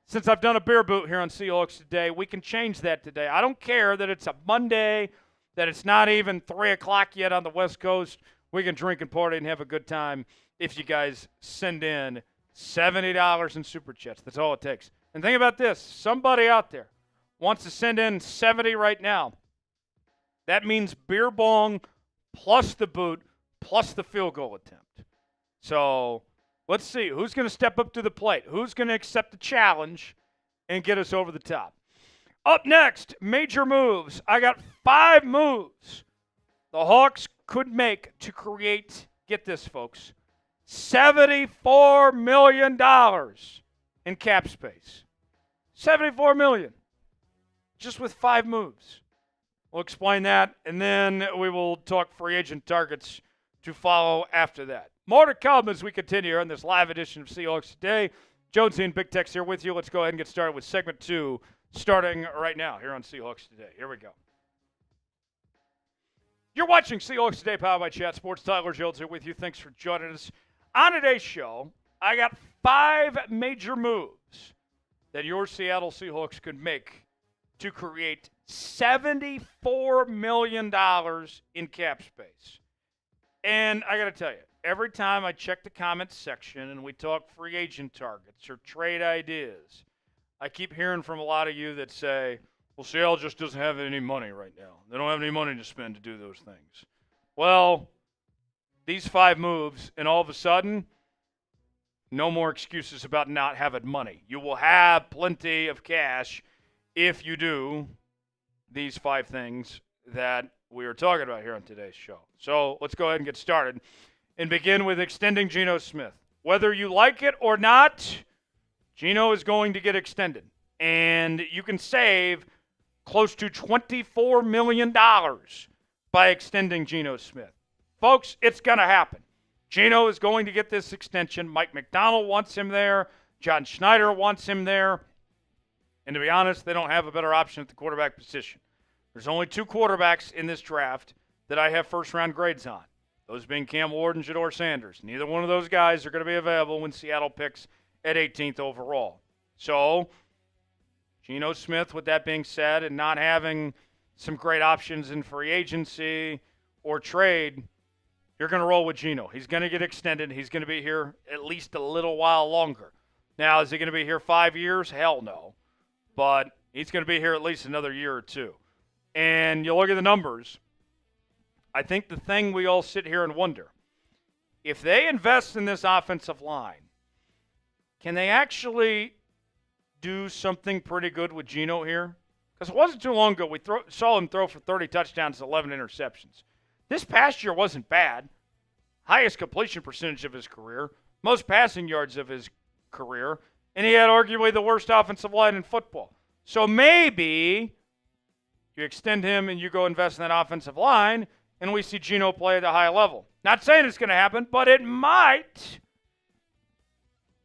since I've done a beer boot here on Seahawks Today. We can change that today. I don't care that it's a Monday, that it's not even 3 o'clock yet on the West Coast. We can drink and party and have a good time if you guys send in $70 in Super Chats. That's all it takes. And think about this. Somebody out there wants to send in 70 right now. That means beer bong plus the boot plus the field goal attempt. So let's see. Who's going to step up to the plate? Who's going to accept the challenge and get us over the top? Up next, major moves. I got 5 moves the Hawks could make to create, get this, folks, $74 million in cap space. $74 million. Just with 5 moves. We'll explain that, and then we will talk free agent targets to follow after that. More to come as we continue on this live edition of Seahawks Today. Jonesy and Big Tex here with you. Let's go ahead and get started with segment 2, starting right now here on Seahawks Today. Here we go. You're watching Seahawks Today, powered by Chat Sports. Tyler Jones here with you. Thanks for joining us. On today's show, I got 5 major moves that your Seattle Seahawks could make to create $74 million in cap space. And I got to tell you, every time I check the comments section and we talk free agent targets or trade ideas, I keep hearing from a lot of you that say, well, Seattle just doesn't have any money right now. They don't have any money to spend to do those things. Well, these 5 moves, and all of a sudden, no more excuses about not having money. You will have plenty of cash if you do these 5 things that we are talking about here on today's show. So let's go ahead and get started and begin with extending Geno Smith. Whether you like it or not, Geno is going to get extended. And you can save close to $24 million by extending Geno Smith. Folks, it's going to happen. Geno is going to get this extension. Mike Macdonald wants him there. John Schneider wants him there. And to be honest, they don't have a better option at the quarterback position. There's only 2 quarterbacks in this draft that I have first-round grades on, those being Cam Ward and Jador Sanders. Neither one of those guys are going to be available when Seattle picks at 18th overall. So, Geno Smith, with that being said, and not having some great options in free agency or trade, you're going to roll with Geno. He's going to get extended. He's going to be here at least a little while longer. Now, is he going to be here 5 years? Hell no. But he's going to be here at least another year or 2. And you look at the numbers, I think the thing we all sit here and wonder, if they invest in this offensive line, can they actually do something pretty good with Geno here? Because it wasn't too long ago we saw him throw for 30 touchdowns and 11 interceptions. This past year wasn't bad. Highest completion percentage of his career, most passing yards of his career, and he had arguably the worst offensive line in football. So maybe you extend him and you go invest in that offensive line, and we see Geno play at a high level. Not saying it's going to happen, but it might,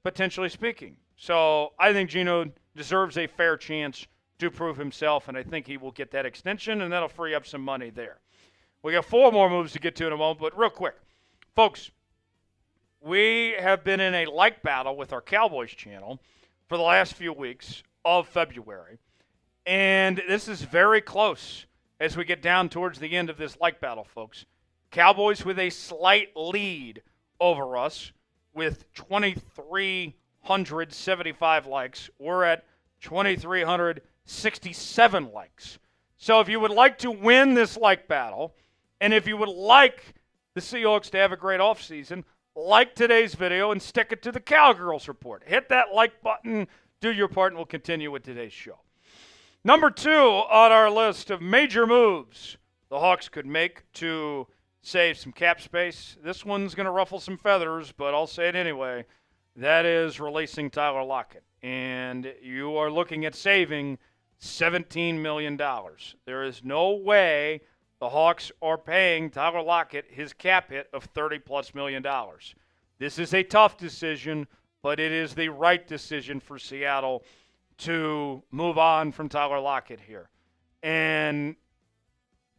potentially speaking. So I think Geno deserves a fair chance to prove himself, and I think he will get that extension, and that'll free up some money there. We got 4 more moves to get to in a moment, but real quick. Folks, we have been in a like battle with our Cowboys channel for the last few weeks of February. And this is very close as we get down towards the end of this like battle, folks. Cowboys with a slight lead over us with 2,375 likes. We're at 2,367 likes. So if you would like to win this like battle, and if you would like the Seahawks to have a great offseason, like today's video and stick it to the Cowgirls Report. Hit that like button, do your part, and we'll continue with today's show. Number 2 on our list of major moves the Hawks could make to save some cap space. This one's going to ruffle some feathers, but I'll say it anyway. That is releasing Tyler Lockett. And you are looking at saving $17 million. There is no way the Hawks are paying Tyler Lockett his cap hit of $30+ million. This is a tough decision, but it is the right decision for Seattle to move on from Tyler Lockett here. And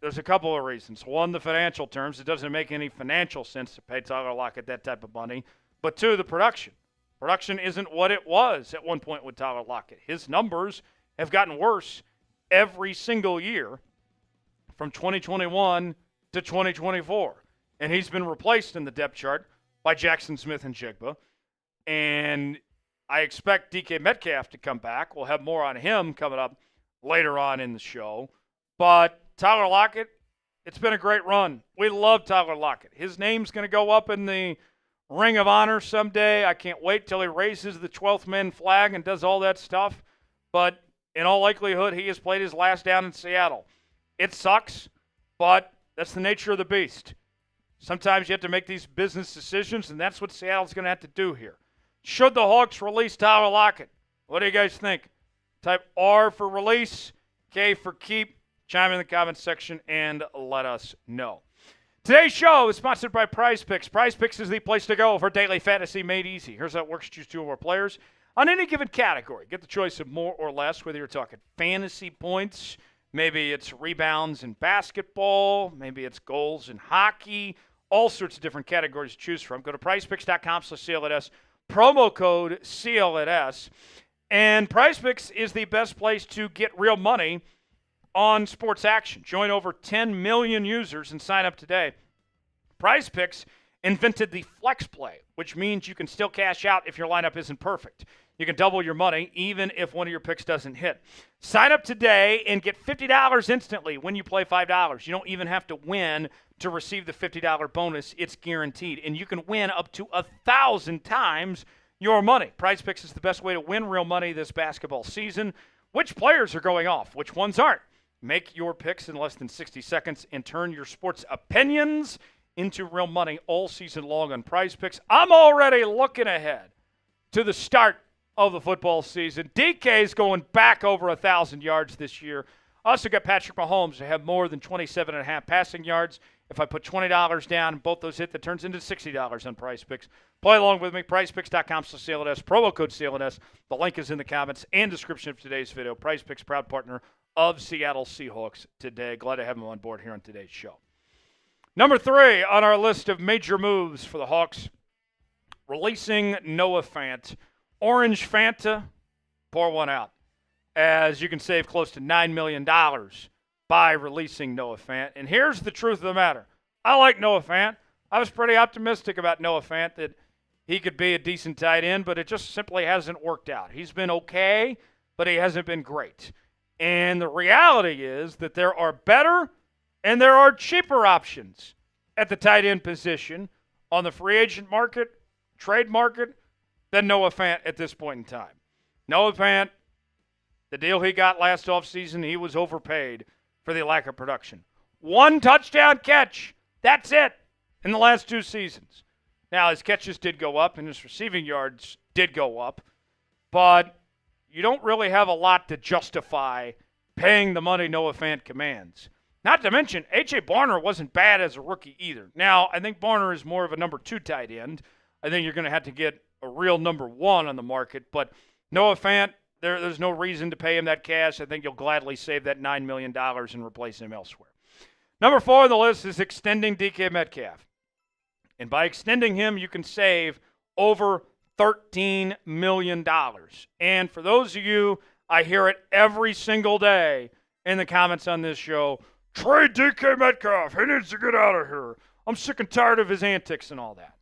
there's a couple of reasons. One, the financial terms. It doesn't make any financial sense to pay Tyler Lockett that type of money. But 2, the production. Production isn't what it was at one point with Tyler Lockett. His numbers have gotten worse every single year from 2021 to 2024. And he's been replaced in the depth chart by Jaxon Smith-Njigba. And I expect DK Metcalf to come back. We'll have more on him coming up later on in the show. But Tyler Lockett, it's been a great run. We love Tyler Lockett. His name's going to go up in the Ring of Honor someday. I can't wait till he raises the 12th man flag and does all that stuff. But in all likelihood, he has played his last down in Seattle. It sucks, but that's the nature of the beast. Sometimes you have to make these business decisions, and that's what Seattle's going to have to do here. Should the Hawks release Tyler Lockett? What do you guys think? Type R for release, K for keep. Chime in the comments section and let us know. Today's show is sponsored by Prize Picks. Prize Picks is the place to go for daily fantasy made easy. Here's how it works. Choose two or more players on any given category. Get the choice of more or less, whether you're talking fantasy points, maybe it's rebounds in basketball, maybe it's goals in hockey, all sorts of different categories to choose from. Go to prizepicks.com/CLNS, promo code CLNS. And Prize Picks is the best place to get real money on sports action. Join over 10 million users and sign up today. Prize Picks invented the flex play, which means you can still cash out if your lineup isn't perfect. You can double your money even if one of your picks doesn't hit. Sign up today and get $50 instantly when you play $5. You don't even have to win to receive the $50 bonus. It's guaranteed. And you can win up to 1,000 times your money. Prize Picks is the best way to win real money this basketball season. Which players are going off? Which ones aren't? Make your picks in less than 60 seconds and turn your sports opinions into real money all season long on Prize Picks. I'm already looking ahead to the start of the football season. DK is going back over 1,000 yards this year. I also got Patrick Mahomes to have more than 27.5 passing yards. If I put $20 down and both those hit, that turns into $60 on Prize Picks. Play along with me, prizepicks.com/CLNS, promo code CLNS. The link is in the comments and description of today's video. Prize Picks, proud partner of Seattle Seahawks today. Glad to have him on board here on today's show. Number 3 on our list of major moves for the Hawks, releasing Noah Fant. Orange Fanta, pour one out, as you can save close to $9 million by releasing Noah Fant. And here's the truth of the matter. I like Noah Fant. I was pretty optimistic about Noah Fant that he could be a decent tight end, but it just simply hasn't worked out. He's been okay, but he hasn't been great. And the reality is that there are better and there are cheaper options at the tight end position on the free agent market, trade market, than Noah Fant at this point in time. Noah Fant, the deal he got last offseason, he was overpaid for the lack of production. 1 touchdown catch. That's it in the last 2 seasons. Now, his catches did go up and his receiving yards did go up, but you don't really have a lot to justify paying the money Noah Fant commands. Not to mention, A.J. Barner wasn't bad as a rookie either. Now, I think Barner is more of a number 2 tight end. I think you're going to have to get a real number 1 on the market. But Noah Fant, there's no reason to pay him that cash. I think you'll gladly save that $9 million and replace him elsewhere. Number 4 on the list is extending DK Metcalf. And by extending him, you can save over $13 million. And for those of you, I hear it every single day in the comments on this show, trade DK Metcalf. He needs to get out of here. I'm sick and tired of his antics and all that.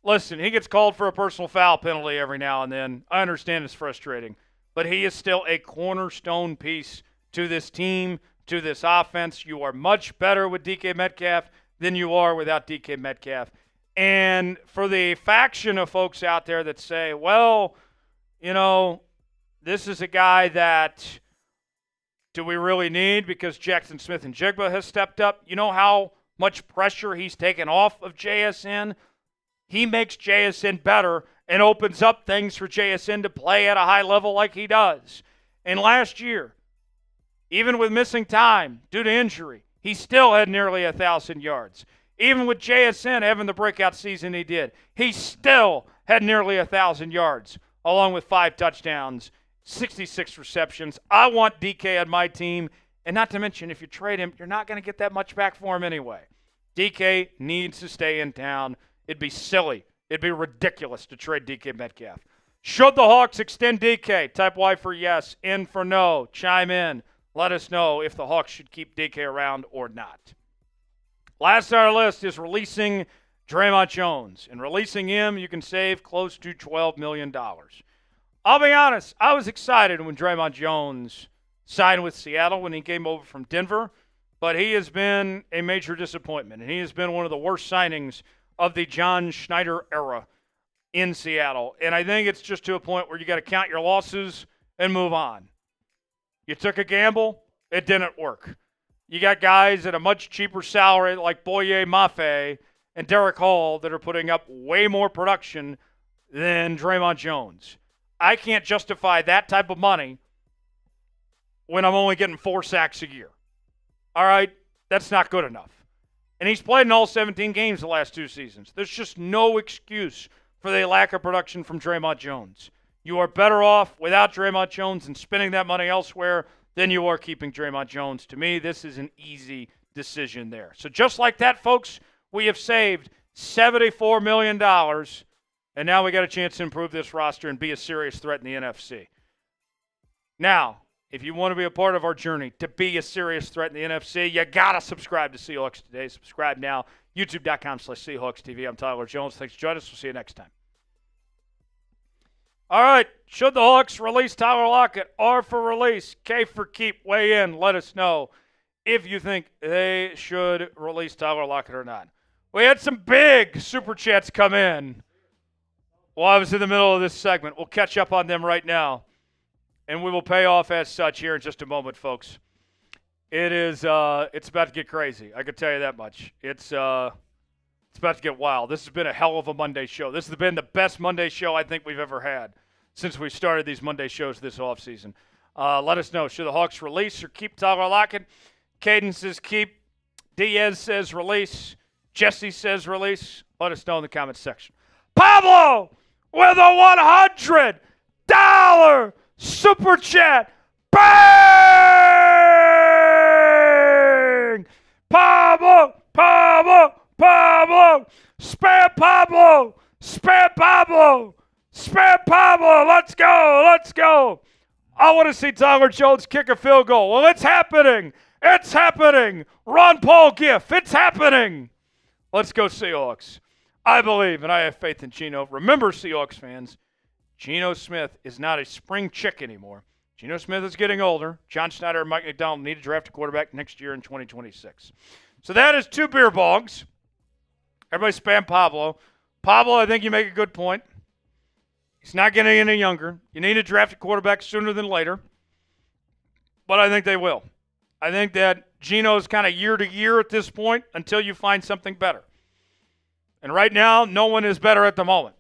Listen, he gets called for a personal foul penalty every now and then. I understand it's frustrating. But he is still a cornerstone piece to this team, to this offense. You are much better with DK Metcalf than you are without DK Metcalf. And for the faction of folks out there that say, well, you know, this is a guy that do we really need because Jaxon Smith-Njigba has stepped up? You know how much pressure he's taken off of JSN? He makes JSN better and opens up things for JSN to play at a high level like he does. And last year, even with missing time due to injury, he still had nearly 1,000 yards. Even with JSN having the breakout season he did, he still had nearly 1,000 yards, along with 5 touchdowns, 66 receptions. I want DK on my team, and not to mention, if you trade him, you're not going to get that much back for him anyway. DK needs to stay in town. It'd be silly. It'd be ridiculous to trade DK Metcalf. Should the Hawks extend DK? Type Y for yes, N for no. Chime in. Let us know if the Hawks should keep DK around or not. Last on our list is releasing Draymond Jones. And releasing him, you can save close to $12 million. I'll be honest, I was excited when Draymond Jones signed with Seattle when he came over from Denver, but he has been a major disappointment, and he has been one of the worst signings of the John Schneider era in Seattle. And I think it's just to a point where you got to count your losses and move on. You took a gamble, it didn't work. You got guys at a much cheaper salary like Boye Mafe and Derek Hall that are putting up way more production than Draymond Jones. I can't justify that type of money when I'm only getting 4 sacks a year. All right, that's not good enough. And he's played in all 17 games the last 2 seasons. There's just no excuse for the lack of production from Draymond Jones. You are better off without Draymond Jones and spending that money elsewhere than you are keeping Draymond Jones. To me, this is an easy decision there. So just like that, folks, we have saved $74 million, and now we got a chance to improve this roster and be a serious threat in the NFC. Now, if you want to be a part of our journey to be a serious threat in the NFC, you got to subscribe to Seahawks Today. Subscribe now, youtube.com/Seahawks TV. I'm Tyler Jones. Thanks for joining us. We'll see you next time. All right, should the Hawks release Tyler Lockett? R for release, K for keep. Weigh in. Let us know if you think they should release Tyler Lockett or not. We had some big Super Chats come in while I was in the middle of this segment. We'll catch up on them right now, and we will pay off as such here in just a moment, folks. It's about to get crazy. I can tell you that much. It's about to get wild. This has been a hell of a Monday show. This has been the best Monday show I think we've ever had since we started these Monday shows this offseason. Let us know. Should the Hawks release or keep Tyler Lockett? Caden says keep. Diaz says release. Jesse says release. Let us know in the comments section. Pablo with a $100 Super Chat. Bang! Pablo! Spam Pablo! Let's go! I want to see Tyler Jones kick a field goal. Well, it's happening. Ron Paul gif. It's happening. Let's go Seahawks. I believe and I have faith in Geno. Remember, Seahawks fans, Geno Smith is not a spring chick anymore. Geno Smith is getting older. John Schneider and Mike Macdonald need to draft a quarterback next year in 2026. So that is 2 beer bongs. Everybody spam Pablo. Pablo, I think you make a good point. He's not getting any younger. You need to draft a quarterback sooner than later. But I think they will. I think that Geno is kind of year to year at this point until you find something better. And right now, no one is better at the moment.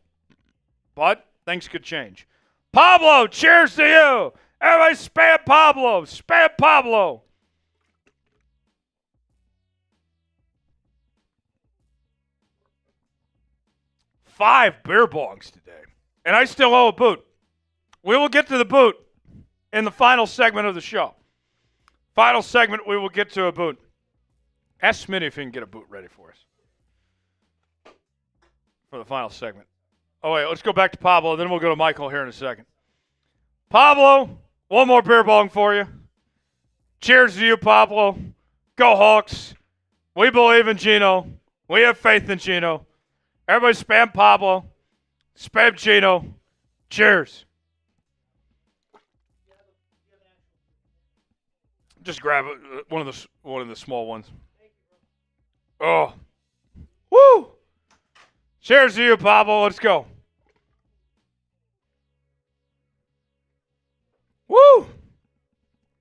But things could change. Pablo, cheers to you. Everybody spam Pablo. 5 beer bongs today. And I still owe a boot. We will get to the boot in the final segment of the show. Final segment, we will get to a boot. Ask Smitty if he can get a boot ready for us. For the final segment. Oh, wait, let's go back to Pablo, then we'll go to Michael here in a second. Pablo, one more beer bong for you. Cheers to you, Pablo. Go Hawks. We believe in Geno. We have faith in Geno. Everybody spam Pablo. Spam Geno. Cheers. Just grab one of the small ones. Oh. Woo! Cheers to you, Pablo. Let's go. Woo! All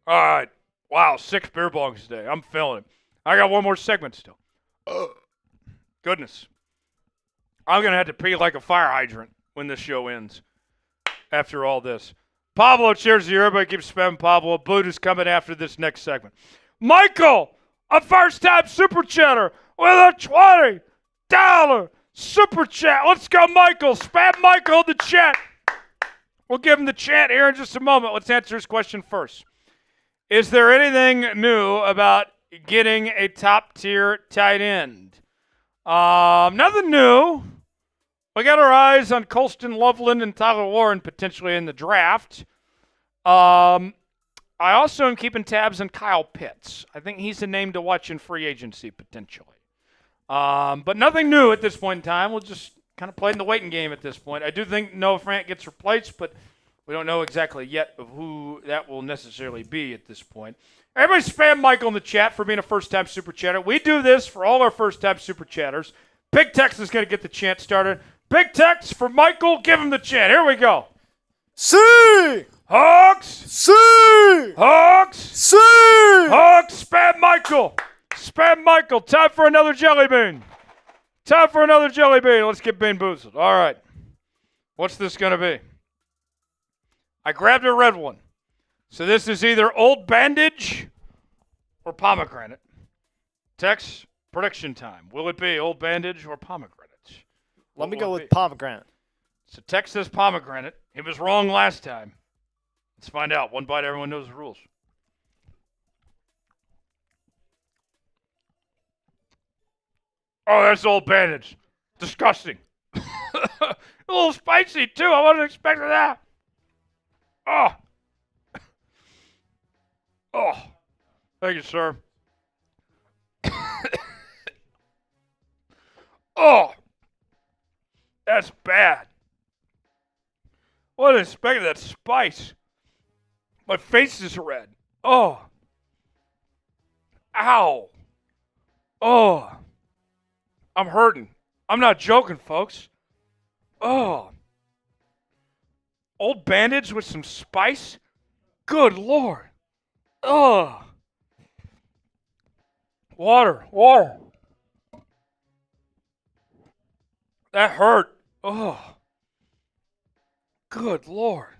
right. Wow, 6 beer bongs today. I'm feeling it. I got one more segment still. Goodness. I'm going to have to pee like a fire hydrant when this show ends after all this. Pablo, cheers to you. Everybody keep spamming Pablo. Boot is coming after this next segment. Michael, a first-time super chatter with a $20 super chat. Let's go, Michael. Spam Michael in the chat. We'll give him the chat here in just a moment. Let's answer his question first. Is there anything new about getting a top-tier tight end? Nothing new. We got our eyes on Colston Loveland and Tyler Warren potentially in the draft. I also am keeping tabs on Kyle Pitts. I think he's a name to watch in free agency potentially. But nothing new at this point in time. We'll just kind of play in the waiting game at this point. I do think Noah Fant gets replaced, but we don't know exactly yet of who that will necessarily be at this point. Everybody spam Michael in the chat for being a first-time Super Chatter. We do this for all our first-time Super Chatters. Big Tex is going to get the chant started. Big Tex for Michael. Give him the chant. Here we go. See! Hawks! See! Hawks! See! Hawks! Spam Michael! Spam Michael. Time for another jelly bean. Time for another jelly bean. Let's get bean boozled. All right. What's this going to be? I grabbed a red one. So this is either Old Bandage or pomegranate. Tex, prediction time. Will it be Old Bandage or pomegranate? Let me go with pomegranate. So Tex says pomegranate. He was wrong last time. Let's find out. One bite, everyone knows the rules. Oh, that's Old Bandage. Disgusting. A little spicy, too. I wasn't expecting that. Oh. Oh. Thank you, sir. Oh. That's bad. I wasn't expecting that spice. My face is red. Oh. Ow. Oh. I'm hurting. I'm not joking, folks. Oh. Old Bandage with some spice? Good Lord. Oh. Water. That hurt. Oh. Good Lord.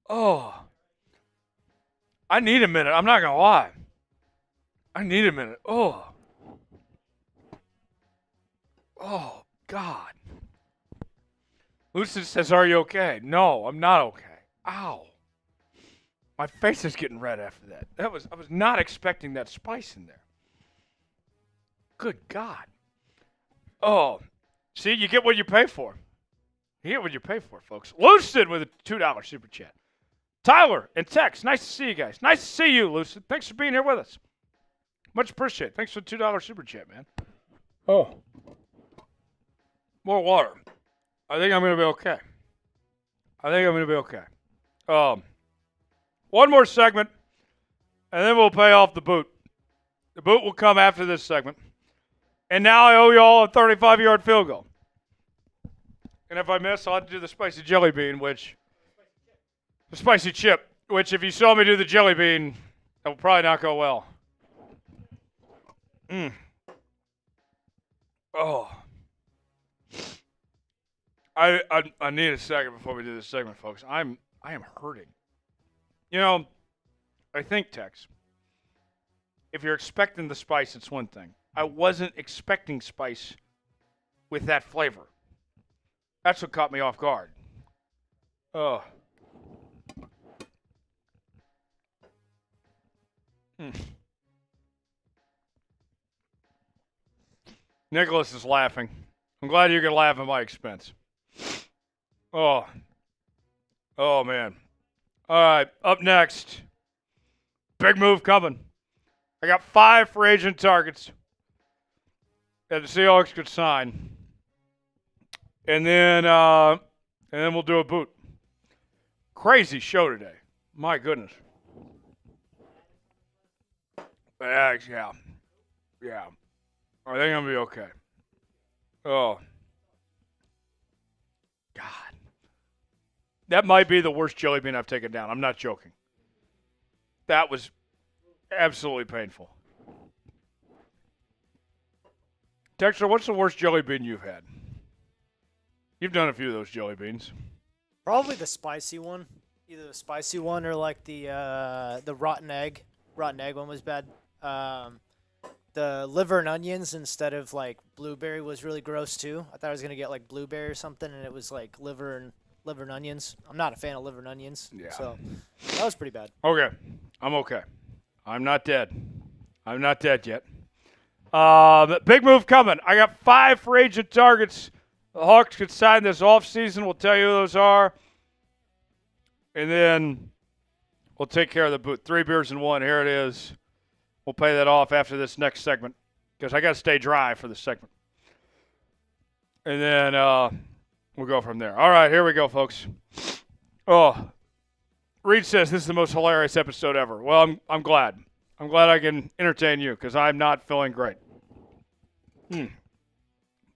Oh. I need a minute. I'm not going to lie. I need a minute. Oh. Oh, God. Lucid says, are you okay? No, I'm not okay. Ow. My face is getting red after that. I was not expecting that spice in there. Good God. Oh. See, you get what you pay for. You get what you pay for, folks. Lucid with a $2 super chat. Tyler and Tex, nice to see you guys. Nice to see you, Lucid. Thanks for being here with us. Much appreciated. Thanks for the $2 super chat, man. Oh. More water. I think I'm going to be okay. One more segment, and then we'll pay off the boot. The boot will come after this segment. And now I owe you all a 35-yard field goal. And if I miss, I'll have to do the spicy jelly bean, the spicy chip, which if you saw me do the jelly bean, that will probably not go well. Oh. I need a second before we do this segment, folks. I am hurting. You know, I think, Tex, if you're expecting the spice, it's one thing. I wasn't expecting spice with that flavor. That's what caught me off guard. Oh. Nicholas is laughing. I'm glad you can laugh at my expense. Oh. Oh, man. All right, up next. Big move coming. I got 5 free agent targets that the Seahawks could sign. And then we'll do a boot. Crazy show today. My goodness. But yeah. I think I'm going to be okay. Oh. God. That might be the worst jelly bean I've taken down. I'm not joking. That was absolutely painful. Dexter, what's the worst jelly bean you've had? You've done a few of those jelly beans. Probably the spicy one. Either the spicy one or like the rotten egg. Rotten egg one was bad. The liver and onions instead of like blueberry was really gross too. I thought I was gonna get like blueberry or something, and it was like liver and onions. I'm not a fan of liver and onions. Yeah. So that was pretty bad. Okay. I'm okay. I'm not dead. I'm not dead yet. Big move coming. I got 5 free agent targets the Hawks could sign this offseason. We'll tell you who those are. And then we'll take care of the boot. 3 beers and 1. Here it is. We'll pay that off after this next segment because I got to stay dry for this segment. And then we'll go from there. All right, here we go, folks. Oh, Reed says this is the most hilarious episode ever. Well, I'm glad. I'm glad I can entertain you because I'm not feeling great.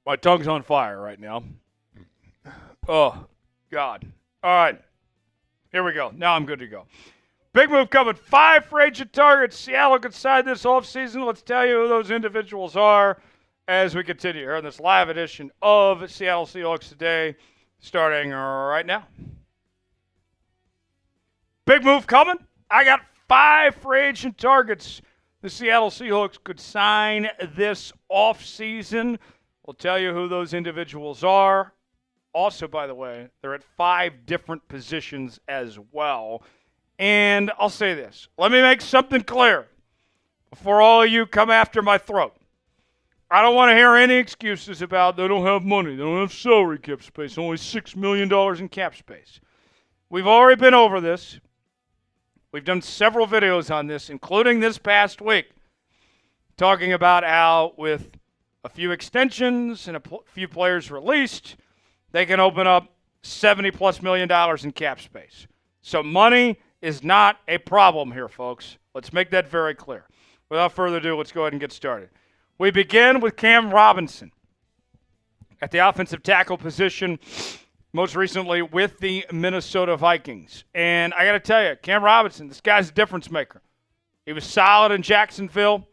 My tongue's on fire right now. Oh, God. All right. Here we go. Now I'm good to go. Big move coming. 5 free agent targets. Seattle could sign this offseason. Let's tell you who those individuals are as we continue here in this live edition of Seattle Seahawks Today, starting right now. Big move coming. I got 5 free agent targets the Seattle Seahawks could sign this offseason. We'll tell you who those individuals are. Also, by the way, they're at 5 different positions as well. And I'll say this. Let me make something clear before all of you come after my throat. I don't want to hear any excuses about they don't have money, they don't have salary cap space, only $6 million in cap space. We've already been over this. We've done several videos on this, including this past week, talking about how with a few extensions and a few players released, they can open up $70+ million in cap space. So money is not a problem here, folks. Let's make that very clear. Without further ado, let's go ahead and get started. We begin with Cam Robinson at the offensive tackle position, most recently with the Minnesota Vikings. And I got to tell you, Cam Robinson, this guy's a difference maker. He was solid in Jacksonville,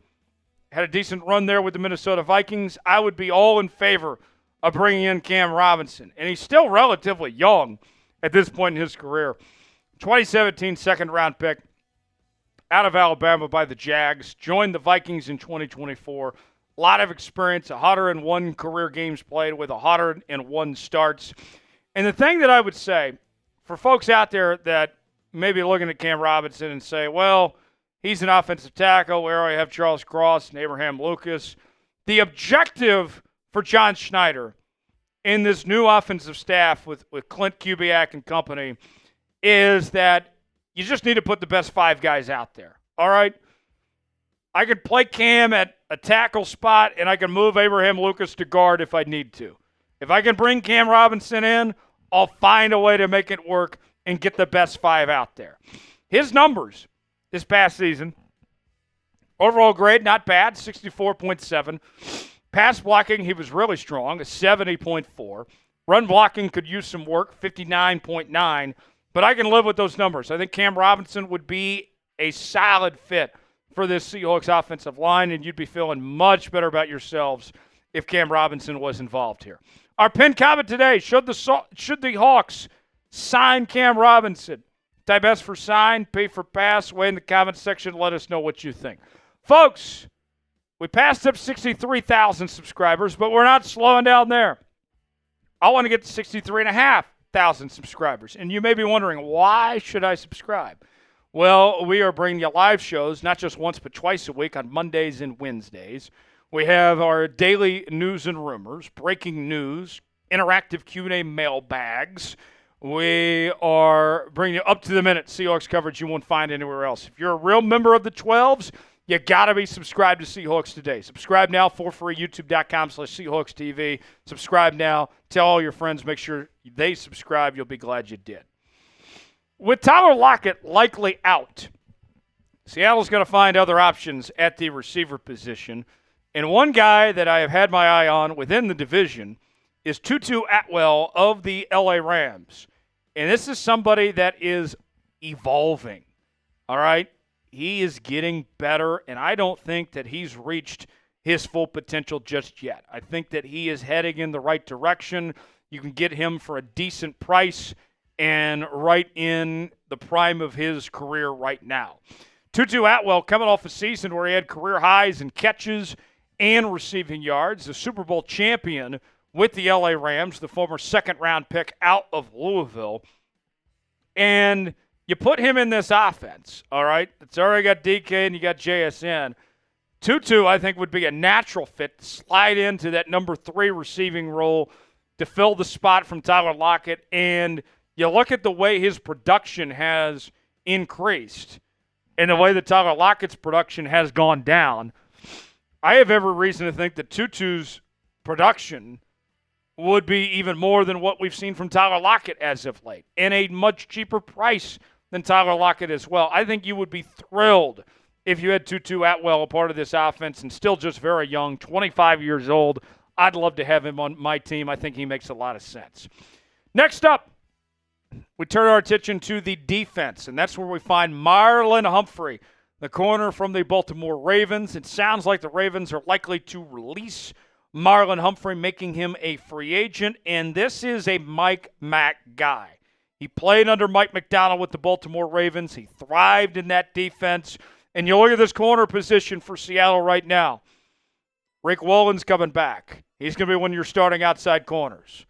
had a decent run there with the Minnesota Vikings. I would be all in favor of bringing in Cam Robinson. And he's still relatively young at this point in his career. 2017 second-round pick out of Alabama by the Jags. Joined the Vikings in 2024. A lot of experience, 101 career games played with 101 starts. And the thing that I would say for folks out there that may be looking at Cam Robinson and say, well, he's an offensive tackle. We already have Charles Cross and Abraham Lucas. The objective for John Schneider in this new offensive staff with Clint Kubiak and company is that you just need to put the best 5 guys out there. All right? I could play Cam at a tackle spot, and I can move Abraham Lucas to guard if I need to. If I can bring Cam Robinson in, I'll find a way to make it work and get the best 5 out there. His numbers this past season, overall grade, not bad, 64.7. Pass blocking, he was really strong, a 70.4. Run blocking could use some work, 59.9. But I can live with those numbers. I think Cam Robinson would be a solid fit for this Seahawks offensive line, and you'd be feeling much better about yourselves if Cam Robinson was involved here. Our pinned comment today, should the Hawks sign Cam Robinson? Type S for sign, P for pass. Weigh in the comment section. Let us know what you think. Folks, we passed up 63,000 subscribers, but we're not slowing down there. I want to get to 63,500 subscribers. And you may be wondering, why should I subscribe? Well, we are bringing you live shows, not just once but twice a week on Mondays and Wednesdays. We have our daily news and rumors, breaking news, interactive Q&A mailbags. We are bringing you up-to-the-minute Seahawks coverage you won't find anywhere else. If you're a real member of the 12s, you got to be subscribed to Seahawks Today. Subscribe now for free, youtube.com/SeahawksTV. Subscribe now. Tell all your friends. Make sure they subscribe. You'll be glad you did. With Tyler Lockett likely out, Seattle's going to find other options at the receiver position. And one guy that I have had my eye on within the division is Tutu Atwell of the LA Rams. And this is somebody that is evolving. All right? He is getting better, and I don't think that he's reached his full potential just yet. I think that he is heading in the right direction. You can get him for a decent price and right in the prime of his career right now. Tutu Atwell coming off a season where he had career highs in catches and receiving yards, the Super Bowl champion with the LA Rams, the former second-round pick out of Louisville. And you put him in this offense, all right? It's already got DK and you got JSN. Tutu, I think, would be a natural fit to slide into that number 3 receiving role to fill the spot from Tyler Lockett. And you look at the way his production has increased and the way that Tyler Lockett's production has gone down. I have every reason to think that Tutu's production would be even more than what we've seen from Tyler Lockett as of late, and a much cheaper price than Tyler Lockett as well. I think you would be thrilled if you had Tutu Atwell a part of this offense and still just very young, 25 years old. I'd love to have him on my team. I think he makes a lot of sense. Next up, we turn our attention to the defense, and that's where we find Marlon Humphrey, the corner from the Baltimore Ravens. It sounds like the Ravens are likely to release Marlon Humphrey, making him a free agent, and this is a Mike Mack guy. He played under Mike Macdonald with the Baltimore Ravens. He thrived in that defense, and you look at this corner position for Seattle right now. Rick Wallen's coming back. He's going to be one of your starting outside corners.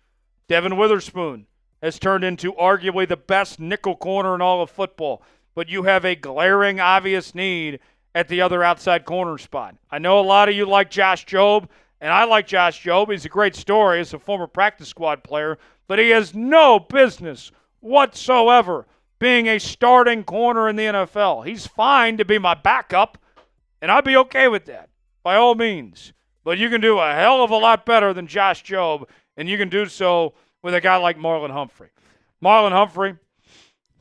Devon Witherspoon has turned into arguably the best nickel corner in all of football, but you have a glaring, obvious need at the other outside corner spot. I know a lot of you like Josh Jobe, and I like Josh Jobe. He's a great story as a former practice squad player, but he has no business whatsoever being a starting corner in the NFL. He's fine to be my backup, and I'd be okay with that, by all means. But you can do a hell of a lot better than Josh Jobe, and you can do so with a guy like Marlon Humphrey. Marlon Humphrey,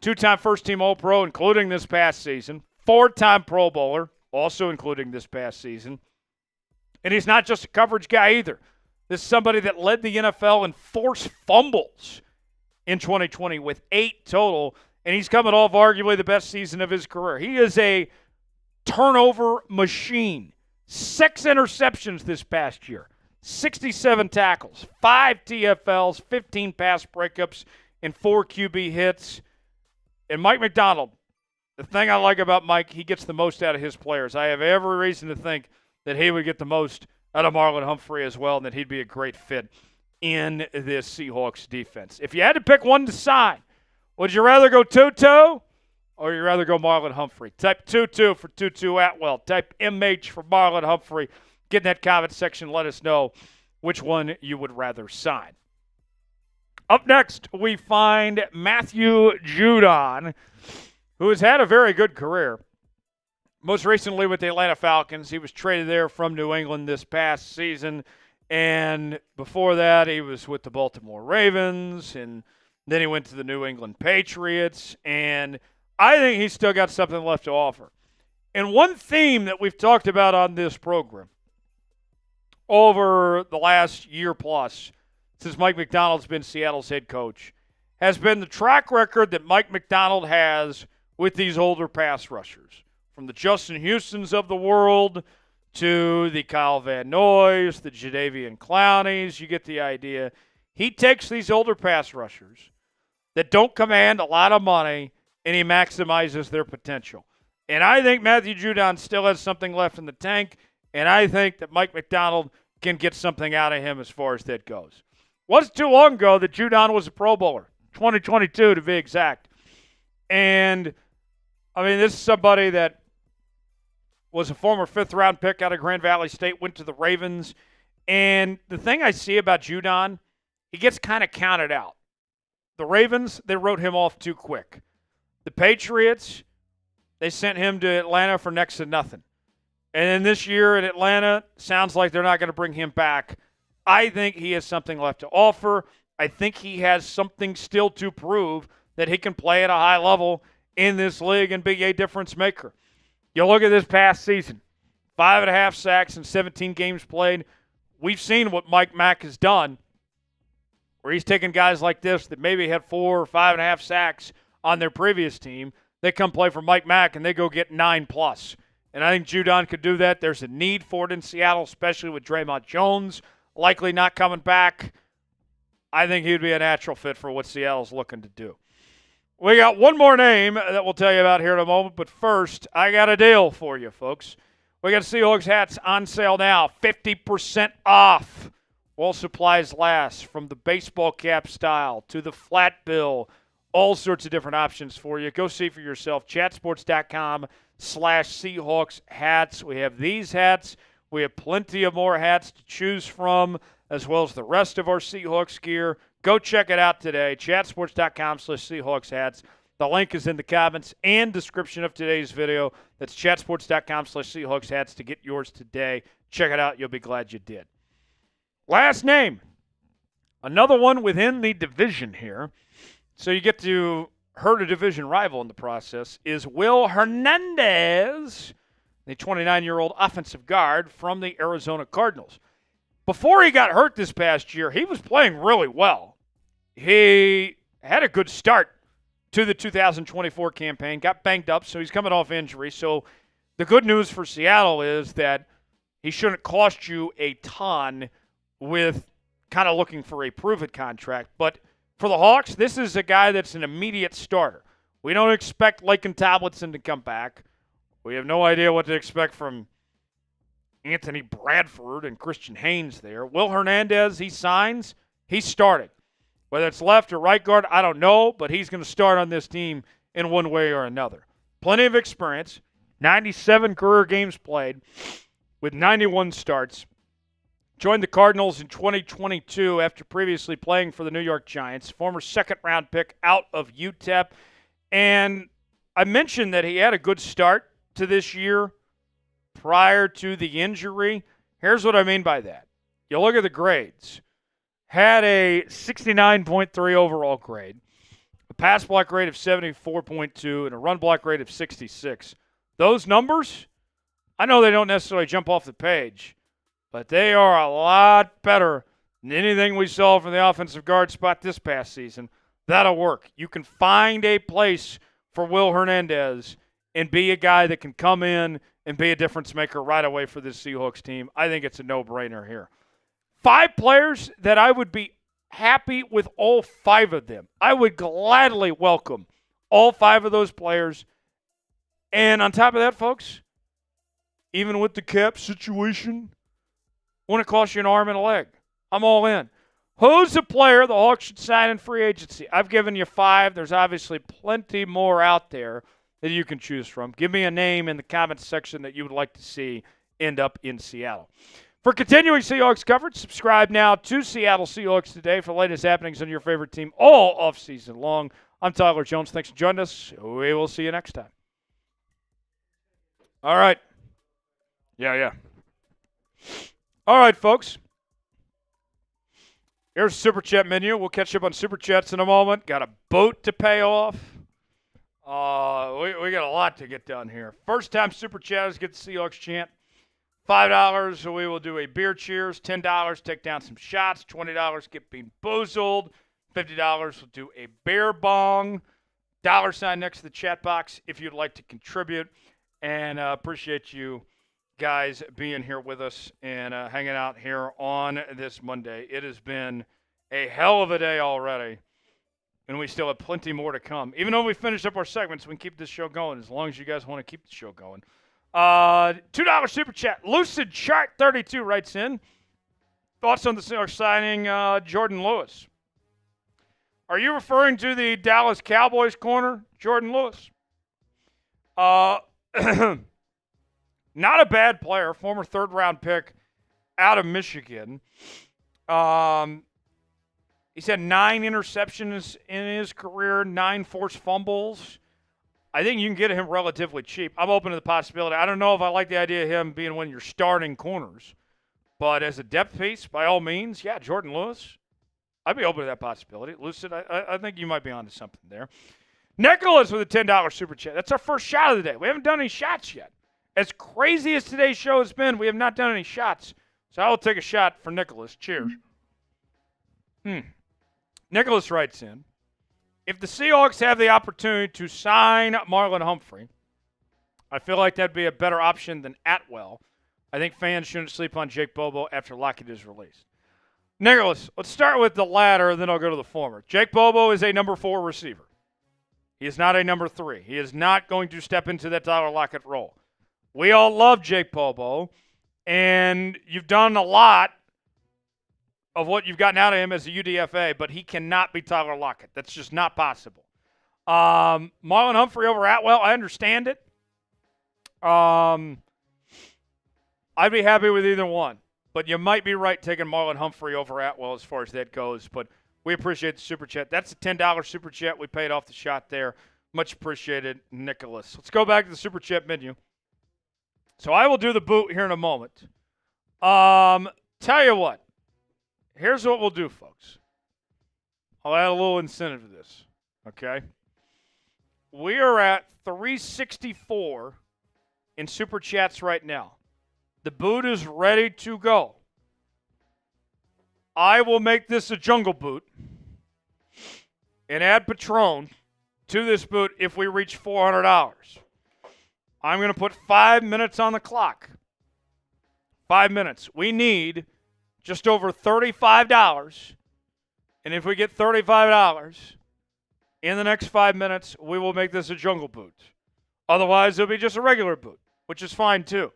two-time first-team All-Pro, including this past season, four-time Pro Bowler, also including this past season. And he's not just a coverage guy either. This is somebody that led the NFL in forced fumbles in 2020 with 8 total, and he's coming off arguably the best season of his career. He is a turnover machine. 6 interceptions this past year, 67 tackles, 5 TFLs, 15 pass breakups, and 4 QB hits. And Mike Macdonald, the thing I like about Mike, he gets the most out of his players. I have every reason to think that he would get the most out of Marlon Humphrey as well, and that he'd be a great fit in this Seahawks defense. If you had to pick one to sign, would you rather go Tutu or would you rather go Marlon Humphrey? Type Tutu for Tutu Atwell. Type MH for Marlon Humphrey. Get in that comment section. Let us know which one you would rather sign. Up next, we find Matthew Judon, who has had a very good career. Most recently with the Atlanta Falcons. He was traded there from New England this past season. And before that, he was with the Baltimore Ravens. And then he went to the New England Patriots. And I think he's still got something left to offer. And one theme that we've talked about on this program over the last year plus, since Mike Macdonald's been Seattle's head coach, has been the track record that Mike Macdonald has with these older pass rushers. From the Justin Houstons of the world to the Kyle Van Noys, the Jadeveon Clowneys, you get the idea. He takes these older pass rushers that don't command a lot of money, and he maximizes their potential. And I think Matthew Judon still has something left in the tank, and I think that Mike Macdonald can get something out of him as far as that goes. Wasn't too long ago that Judon was a Pro Bowler, 2022 to be exact. And, I mean, this is somebody that was a former fifth-round pick out of Grand Valley State, went to the Ravens. And the thing I see about Judon, he gets kind of counted out. The Ravens, they wrote him off too quick. The Patriots, they sent him to Atlanta for next to nothing. And then this year in Atlanta, sounds like they're not going to bring him back. I think he has something left to offer. I think he has something still to prove that he can play at a high level in this league and be a difference maker. You look at this past season, 5.5 sacks in 17 games played. We've seen what Mike Mack has done, where he's taken guys like this that maybe had 4 or 5.5 sacks on their previous team. They come play for Mike Mack, and they go get 9+. And I think Judon could do that. There's a need for it in Seattle, especially with Draymond Jones likely not coming back. I think he'd be a natural fit for what Seattle's looking to do. We got one more name that we'll tell you about here in a moment, but first, I got a deal for you, folks. We got Seahawks hats on sale now, 50% off. While supplies last, from the baseball cap style to the flat bill, all sorts of different options for you. Go see for yourself, chatsports.com/Seahawks hats. We have these hats. We have plenty of more hats to choose from, as well as the rest of our Seahawks gear. Go check it out today, chatsports.com/Seahawks hats. The link is in the comments and description of today's video. That's chatsports.com/Seahawks hats to get yours today. Check it out. You'll be glad you did. Last name. Another one within the division here. So you get to hurt a division rival in the process, is Will Hernandez, the 29-year-old offensive guard from the Arizona Cardinals. Before he got hurt this past year, he was playing really well. He had a good start to the 2024 campaign, got banged up, so he's coming off injury. So the good news for Seattle is that he shouldn't cost you a ton with kind of looking for a prove-it contract. But for the Hawks, this is a guy that's an immediate starter. We don't expect Laken Tomlinson to come back. We have no idea what to expect from Anthony Bradford and Christian Haynes there. Will Hernandez, he signs, he's starting. Whether it's left or right guard, I don't know, but he's going to start on this team in one way or another. Plenty of experience, 97 career games played with 91 starts. Joined the Cardinals in 2022 after previously playing for the New York Giants. Former second-round pick out of UTEP. And I mentioned that he had a good start to this year prior to the injury. Here's what I mean by that. You look at the grades. Had a 69.3 overall grade, a pass block grade of 74.2, and a run block grade of 66. Those numbers, I know they don't necessarily jump off the page, but they are a lot better than anything we saw from the offensive guard spot this past season. That'll work. You can find a place for Will Hernandez and be a guy that can come in and be a difference maker right away for this Seahawks team. I think it's a no-brainer here. 5 players that I would be happy with all 5 of them. I would gladly welcome all 5 of those players. And on top of that, folks, even with the cap situation, want to cost you an arm and a leg. I'm all in. Who's a player the Hawks should sign in free agency? I've given you 5. There's obviously plenty more out there that you can choose from. Give me a name in the comments section that you would like to see end up in Seattle. For continuing Seahawks coverage, subscribe now to Seattle Seahawks Today for the latest happenings on your favorite team all offseason long. I'm Tyler Jones. Thanks for joining us. We will see you next time. All right. Yeah. All right, folks. Here's the Super Chat menu. We'll catch up on Super Chats in a moment. Got a boat to pay off. We got a lot to get done here. First time Super Chatters get the Seahawks chant. $5, so we will do a beer cheers. $10, take down some shots. $20, get being boozled. $50, we'll do a bear bong. $sign next to the chat box if you'd like to contribute. And appreciate you guys being here with us and hanging out here on this Monday. It has been a hell of a day already, and we still have plenty more to come. Even though we finished up our segments, we can keep this show going as long as you guys want to keep the show going. $2 Super Chat. Lucid Chart 32 writes in. Thoughts on the Seahawks signing Jordan Lewis? Are you referring to the Dallas Cowboys corner, Jordan Lewis? Not a bad player, former third-round pick out of Michigan. He's had 9 interceptions in his career, 9 forced fumbles. I think you can get him relatively cheap. I'm open to the possibility. I don't know if I like the idea of him being one of your starting corners. But as a depth piece, by all means, yeah, Jordan Lewis, I'd be open to that possibility. Lucid, I think you might be onto something there. Nicholas with a $10 Super Chat. That's our first shot of the day. We haven't done any shots yet. As crazy as today's show has been, we have not done any shots. So I will take a shot for Nicholas. Cheers. Nicholas writes in, if the Seahawks have the opportunity to sign Marlon Humphrey, I feel like that'd be a better option than Atwell. I think fans shouldn't sleep on Jake Bobo after Lockett is released. Nicholas, let's start with the latter, then I'll go to the former. Jake Bobo is a number 4 receiver. He is not a number 3. He is not going to step into that Tyler Lockett role. We all love Jake Bobo, and you've done a lot of what you've gotten out of him as a UDFA, but he cannot be Tyler Lockett. That's just not possible. Marlon Humphrey over Atwell, I understand it. I'd be happy with either one, but you might be right taking Marlon Humphrey over Atwell as far as that goes, but we appreciate the Super Chat. That's a $10 Super Chat. We paid off the shot there. Much appreciated, Nicholas. Let's go back to the Super Chat menu. So I will do the boot here in a moment. Tell you what. Here's what we'll do, folks. I'll add a little incentive to this, okay? We are at 364 in Super Chats right now. The boot is ready to go. I will make this a jungle boot and add Patron to this boot if we reach $400. I'm going to put 5 minutes on the clock. 5 minutes. We need just over $35. And if we get $35 in the next 5 minutes, we will make this a jungle boot. Otherwise, it'll be just a regular boot, which is fine too.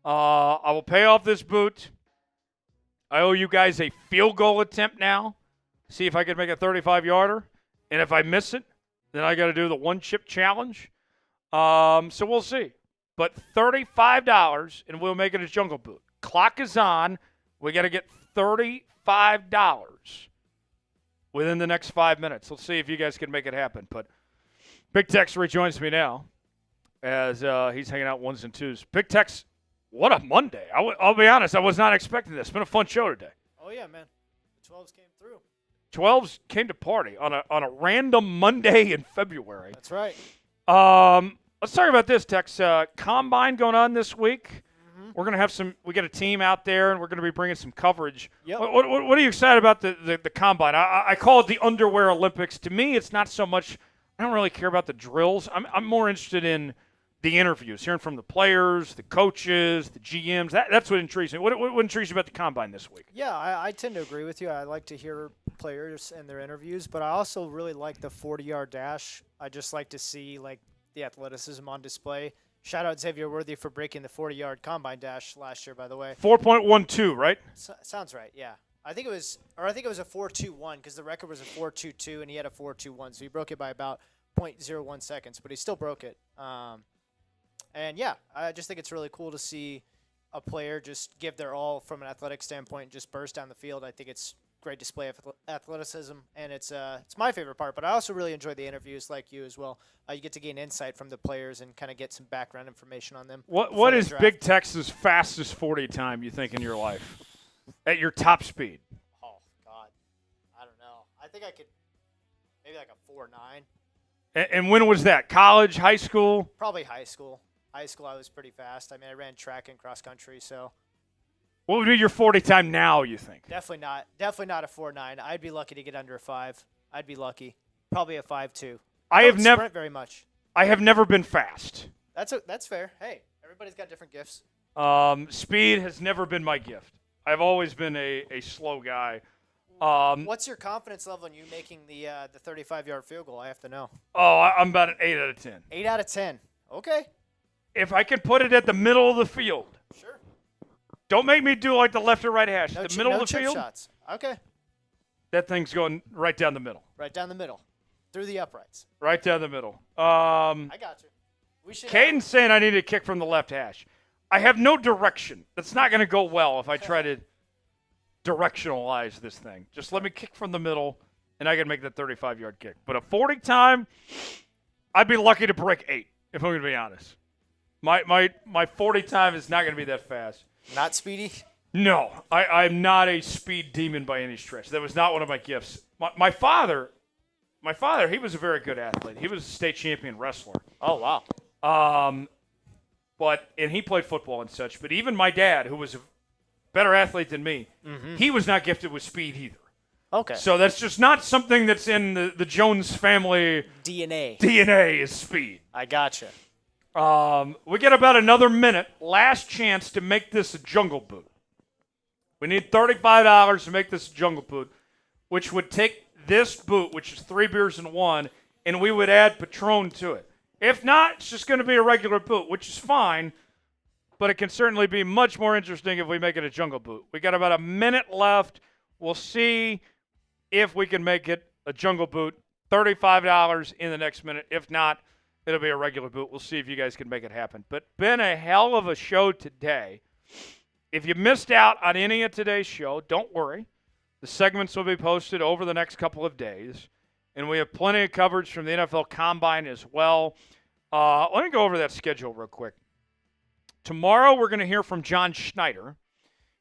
I will pay off this boot. I owe you guys a field goal attempt now. See if I can make a 35-yarder. And if I miss it, then I got to do the one-chip challenge. So we'll see. But $35, and we'll make it a jungle boot. Clock is on. We got to get $35 within the next 5 minutes. Let's see if you guys can make it happen. But Big Tex rejoins me now as he's hanging out ones and twos. Big Tex, what a Monday. I'll be honest, I was not expecting this. It's been a fun show today. Oh, yeah, man. The 12s came through. 12s came to party on a random Monday in February. That's right. Let's talk about this, Tex. Combine going on this week. Mm-hmm. We're going to have we got a team out there, and we're going to be bringing some coverage. Yep. What are you excited about the Combine? I call it the underwear Olympics. To me, it's not so much – I don't really care about the drills. I'm more interested in the interviews, hearing from the players, the coaches, the GMs. That's what intrigues me. What intrigues you about the Combine this week? Yeah, I tend to agree with you. I like to hear players and their interviews, but I also really like the 40-yard dash. I just like to see, like, the athleticism on display. Shout out Xavier Worthy for breaking the 40-yard combine dash last year, by the way. 4.12, right? Sounds right, yeah. I think it was a 4.21 because the record was a 4.22 and he had a 4.21, so he broke it by about 0.01 seconds, but he still broke it. And yeah, I just think it's really cool to see a player just give their all from an athletic standpoint and just burst down the field. I think it's great display of athleticism, and it's my favorite part. But I also really enjoy the interviews, like you as well. You get to gain insight from the players and kind of get some background information on them. What is Big Tex's fastest 40 time you think in your life at your top speed? Oh God, I don't know. I think I could maybe like a 4.9. And when was that? College, high school? Probably high school. High school, I was pretty fast. I mean, I ran track and cross country, so. What would be your 40 time now, you think? Definitely not a 4.9. I'd be lucky to get under a 5. I'd be lucky. Probably a 5.2. I have never sprint very much. I have never been fast. That's fair. Hey, everybody's got different gifts. Speed has never been my gift. I've always been a slow guy. What's your confidence level in you making the 35-yard field goal? I have to know. Oh, I'm about an 8 out of 10. 8 out of 10. Okay. If I can put it at the middle of the field. Sure. Don't make me do like the left or right hash. The middle of the chip field. Shots. Okay. That thing's going right down the middle. Right down the middle. Through the uprights. Right down the middle. I got you. Caden's saying I need a kick from the left hash. I have no direction. That's not going to go well if I try to directionalize this thing. Just let me kick from the middle, and I can make that 35-yard kick. But a 40 time, I'd be lucky to break 8, if I'm going to be honest. My 40 time is not going to be that fast. Not speedy? No, I'm not a speed demon by any stretch. That was not one of my gifts. My father, he was a very good athlete. He was a state champion wrestler. Oh, wow. And he played football and such. But even my dad, who was a better athlete than me, he was not gifted with speed either. Okay. So that's just not something that's in the Jones family DNA. DNA is speed. I gotcha. We get about another minute. Last chance to make this a jungle boot. We need $35 to make this a jungle boot, which would take this boot, which is 3 beers in 1, and we would add Patron to it. If not, it's just going to be a regular boot, which is fine, but it can certainly be much more interesting if we make it a jungle boot. We got about a minute left. We'll see if we can make it a jungle boot. $35 in the next minute. If not, it'll be a regular boot. We'll see if you guys can make it happen. But been a hell of a show today. If you missed out on any of today's show, don't worry. The segments will be posted over the next couple of days. and we have plenty of coverage from the NFL Combine as well. Let me go over that schedule real quick. Tomorrow we're going to hear from John Schneider.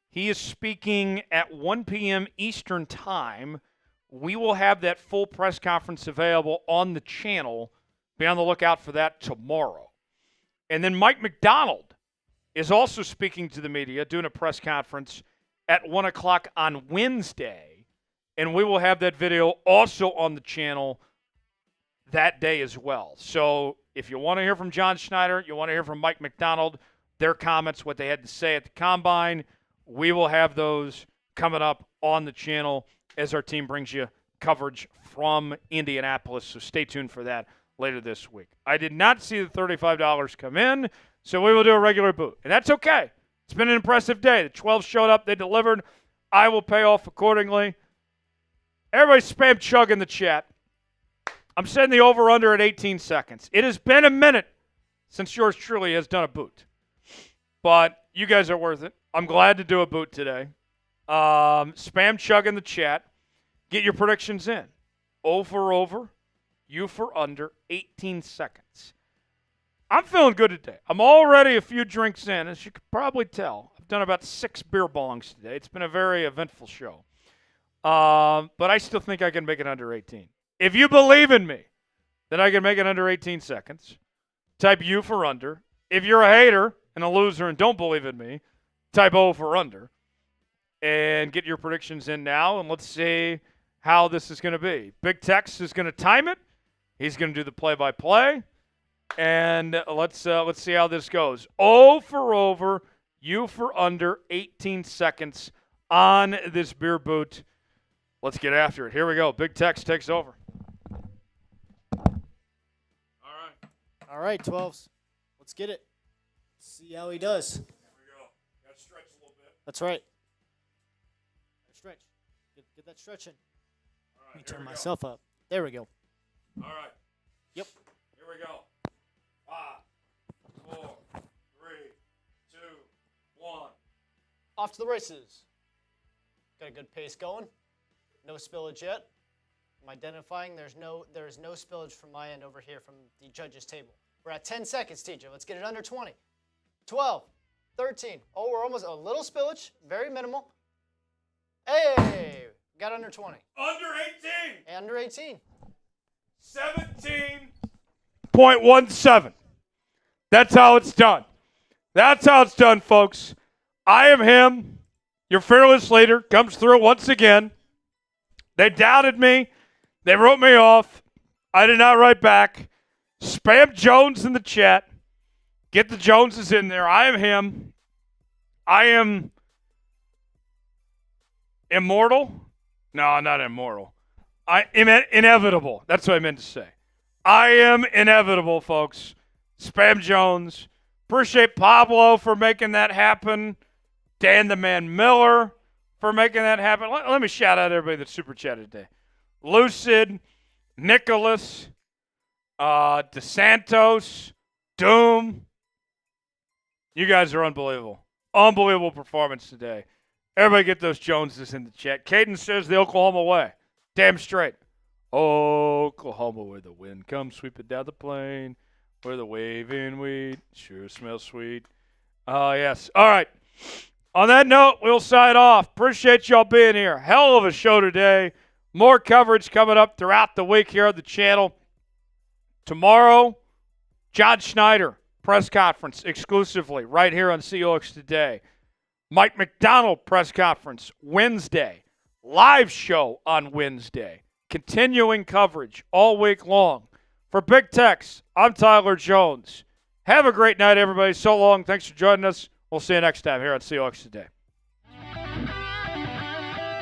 He is speaking at 1 p.m. Eastern Time. We will have that full press conference available on the channel. Be on the lookout for that tomorrow. And then Mike Macdonald is also speaking to the media, doing a press conference at 1 o'clock on Wednesday. And we will have that video also on the channel that day as well. So if you want to hear from John Schneider, you want to hear from Mike Macdonald, their comments, what they had to say at the Combine, we will have those coming up on the channel as our team brings you coverage from Indianapolis. So stay tuned for that later this week. I did not see the $35 come in, so we will do a regular boot. And that's okay. It's been an impressive day. The 12 showed up. They delivered. I will pay off accordingly. Everybody spam chug in the chat. I'm setting the over-under at 18 seconds. It has been a minute since yours truly has done a boot. But you guys are worth it. I'm glad to do a boot today. Spam chug in the chat. Get your predictions in. O for over, U for under, 18 seconds. I'm feeling good today. I'm already a few drinks in, as you can probably tell. I've done about 6 beer bongs today. It's been a very eventful show. But I still think I can make it under 18. If you believe in me that I can make it under 18 seconds, type U for under. If you're a hater and a loser and don't believe in me, type O for under. And get your predictions in now, and let's see how this is going to be. Big Tex is going to time it. He's going to do the play-by-play. And let's see how this goes. O for over, U for under, 18 seconds on this beer boot. Let's get after it. Here we go. Big Tex takes over. All right, 12s. Let's get it. See how he does. Here we go. Got to stretch a little bit. That's right. Stretch. Get that stretching. All right, Let me turn myself up. There we go. All right. Yep. Here we go. 5, 4, 3, 2, 1. Off to the races. Got a good pace going. No spillage yet. I'm identifying there is no spillage from my end over here from the judges' table. We're at 10 seconds, TJ. Let's get it under 20. 12, 13. Oh, we're almost a little spillage. Very minimal. Hey, got under 20. Under 18. Under 18. 17.17. That's how it's done. That's how it's done, folks. I am him. Your fearless leader comes through once again. They doubted me. They wrote me off. I did not write back. Spam Jones in the chat. Get the Joneses in there. I am him. I am immortal. No, not immortal. I am inevitable. That's what I meant to say. I am inevitable, folks. Spam Jones. Appreciate Pablo for making that happen. Dan the Man Miller for making that happen. Let me shout out everybody that super chatted today. Lucid, Nicholas, DeSantos, Doom. You guys are unbelievable. Unbelievable performance today. Everybody get those Joneses in the chat. Caden says the Oklahoma way. Damn straight. Oklahoma, where the wind comes sweeping down the plain, where the waving wheat sure smells sweet. Yes. All right. On that note, we'll sign off. Appreciate y'all being here. Hell of a show today. More coverage coming up throughout the week here on the channel. Tomorrow, John Schneider, press conference exclusively right here on Seahawks Today. Mike Macdonald, press conference Wednesday. Live show on Wednesday. Continuing coverage all week long. For Big Tex, I'm Tyler Jones. Have a great night, everybody. So long. Thanks for joining us. We'll see you next time here on Seahawks Today.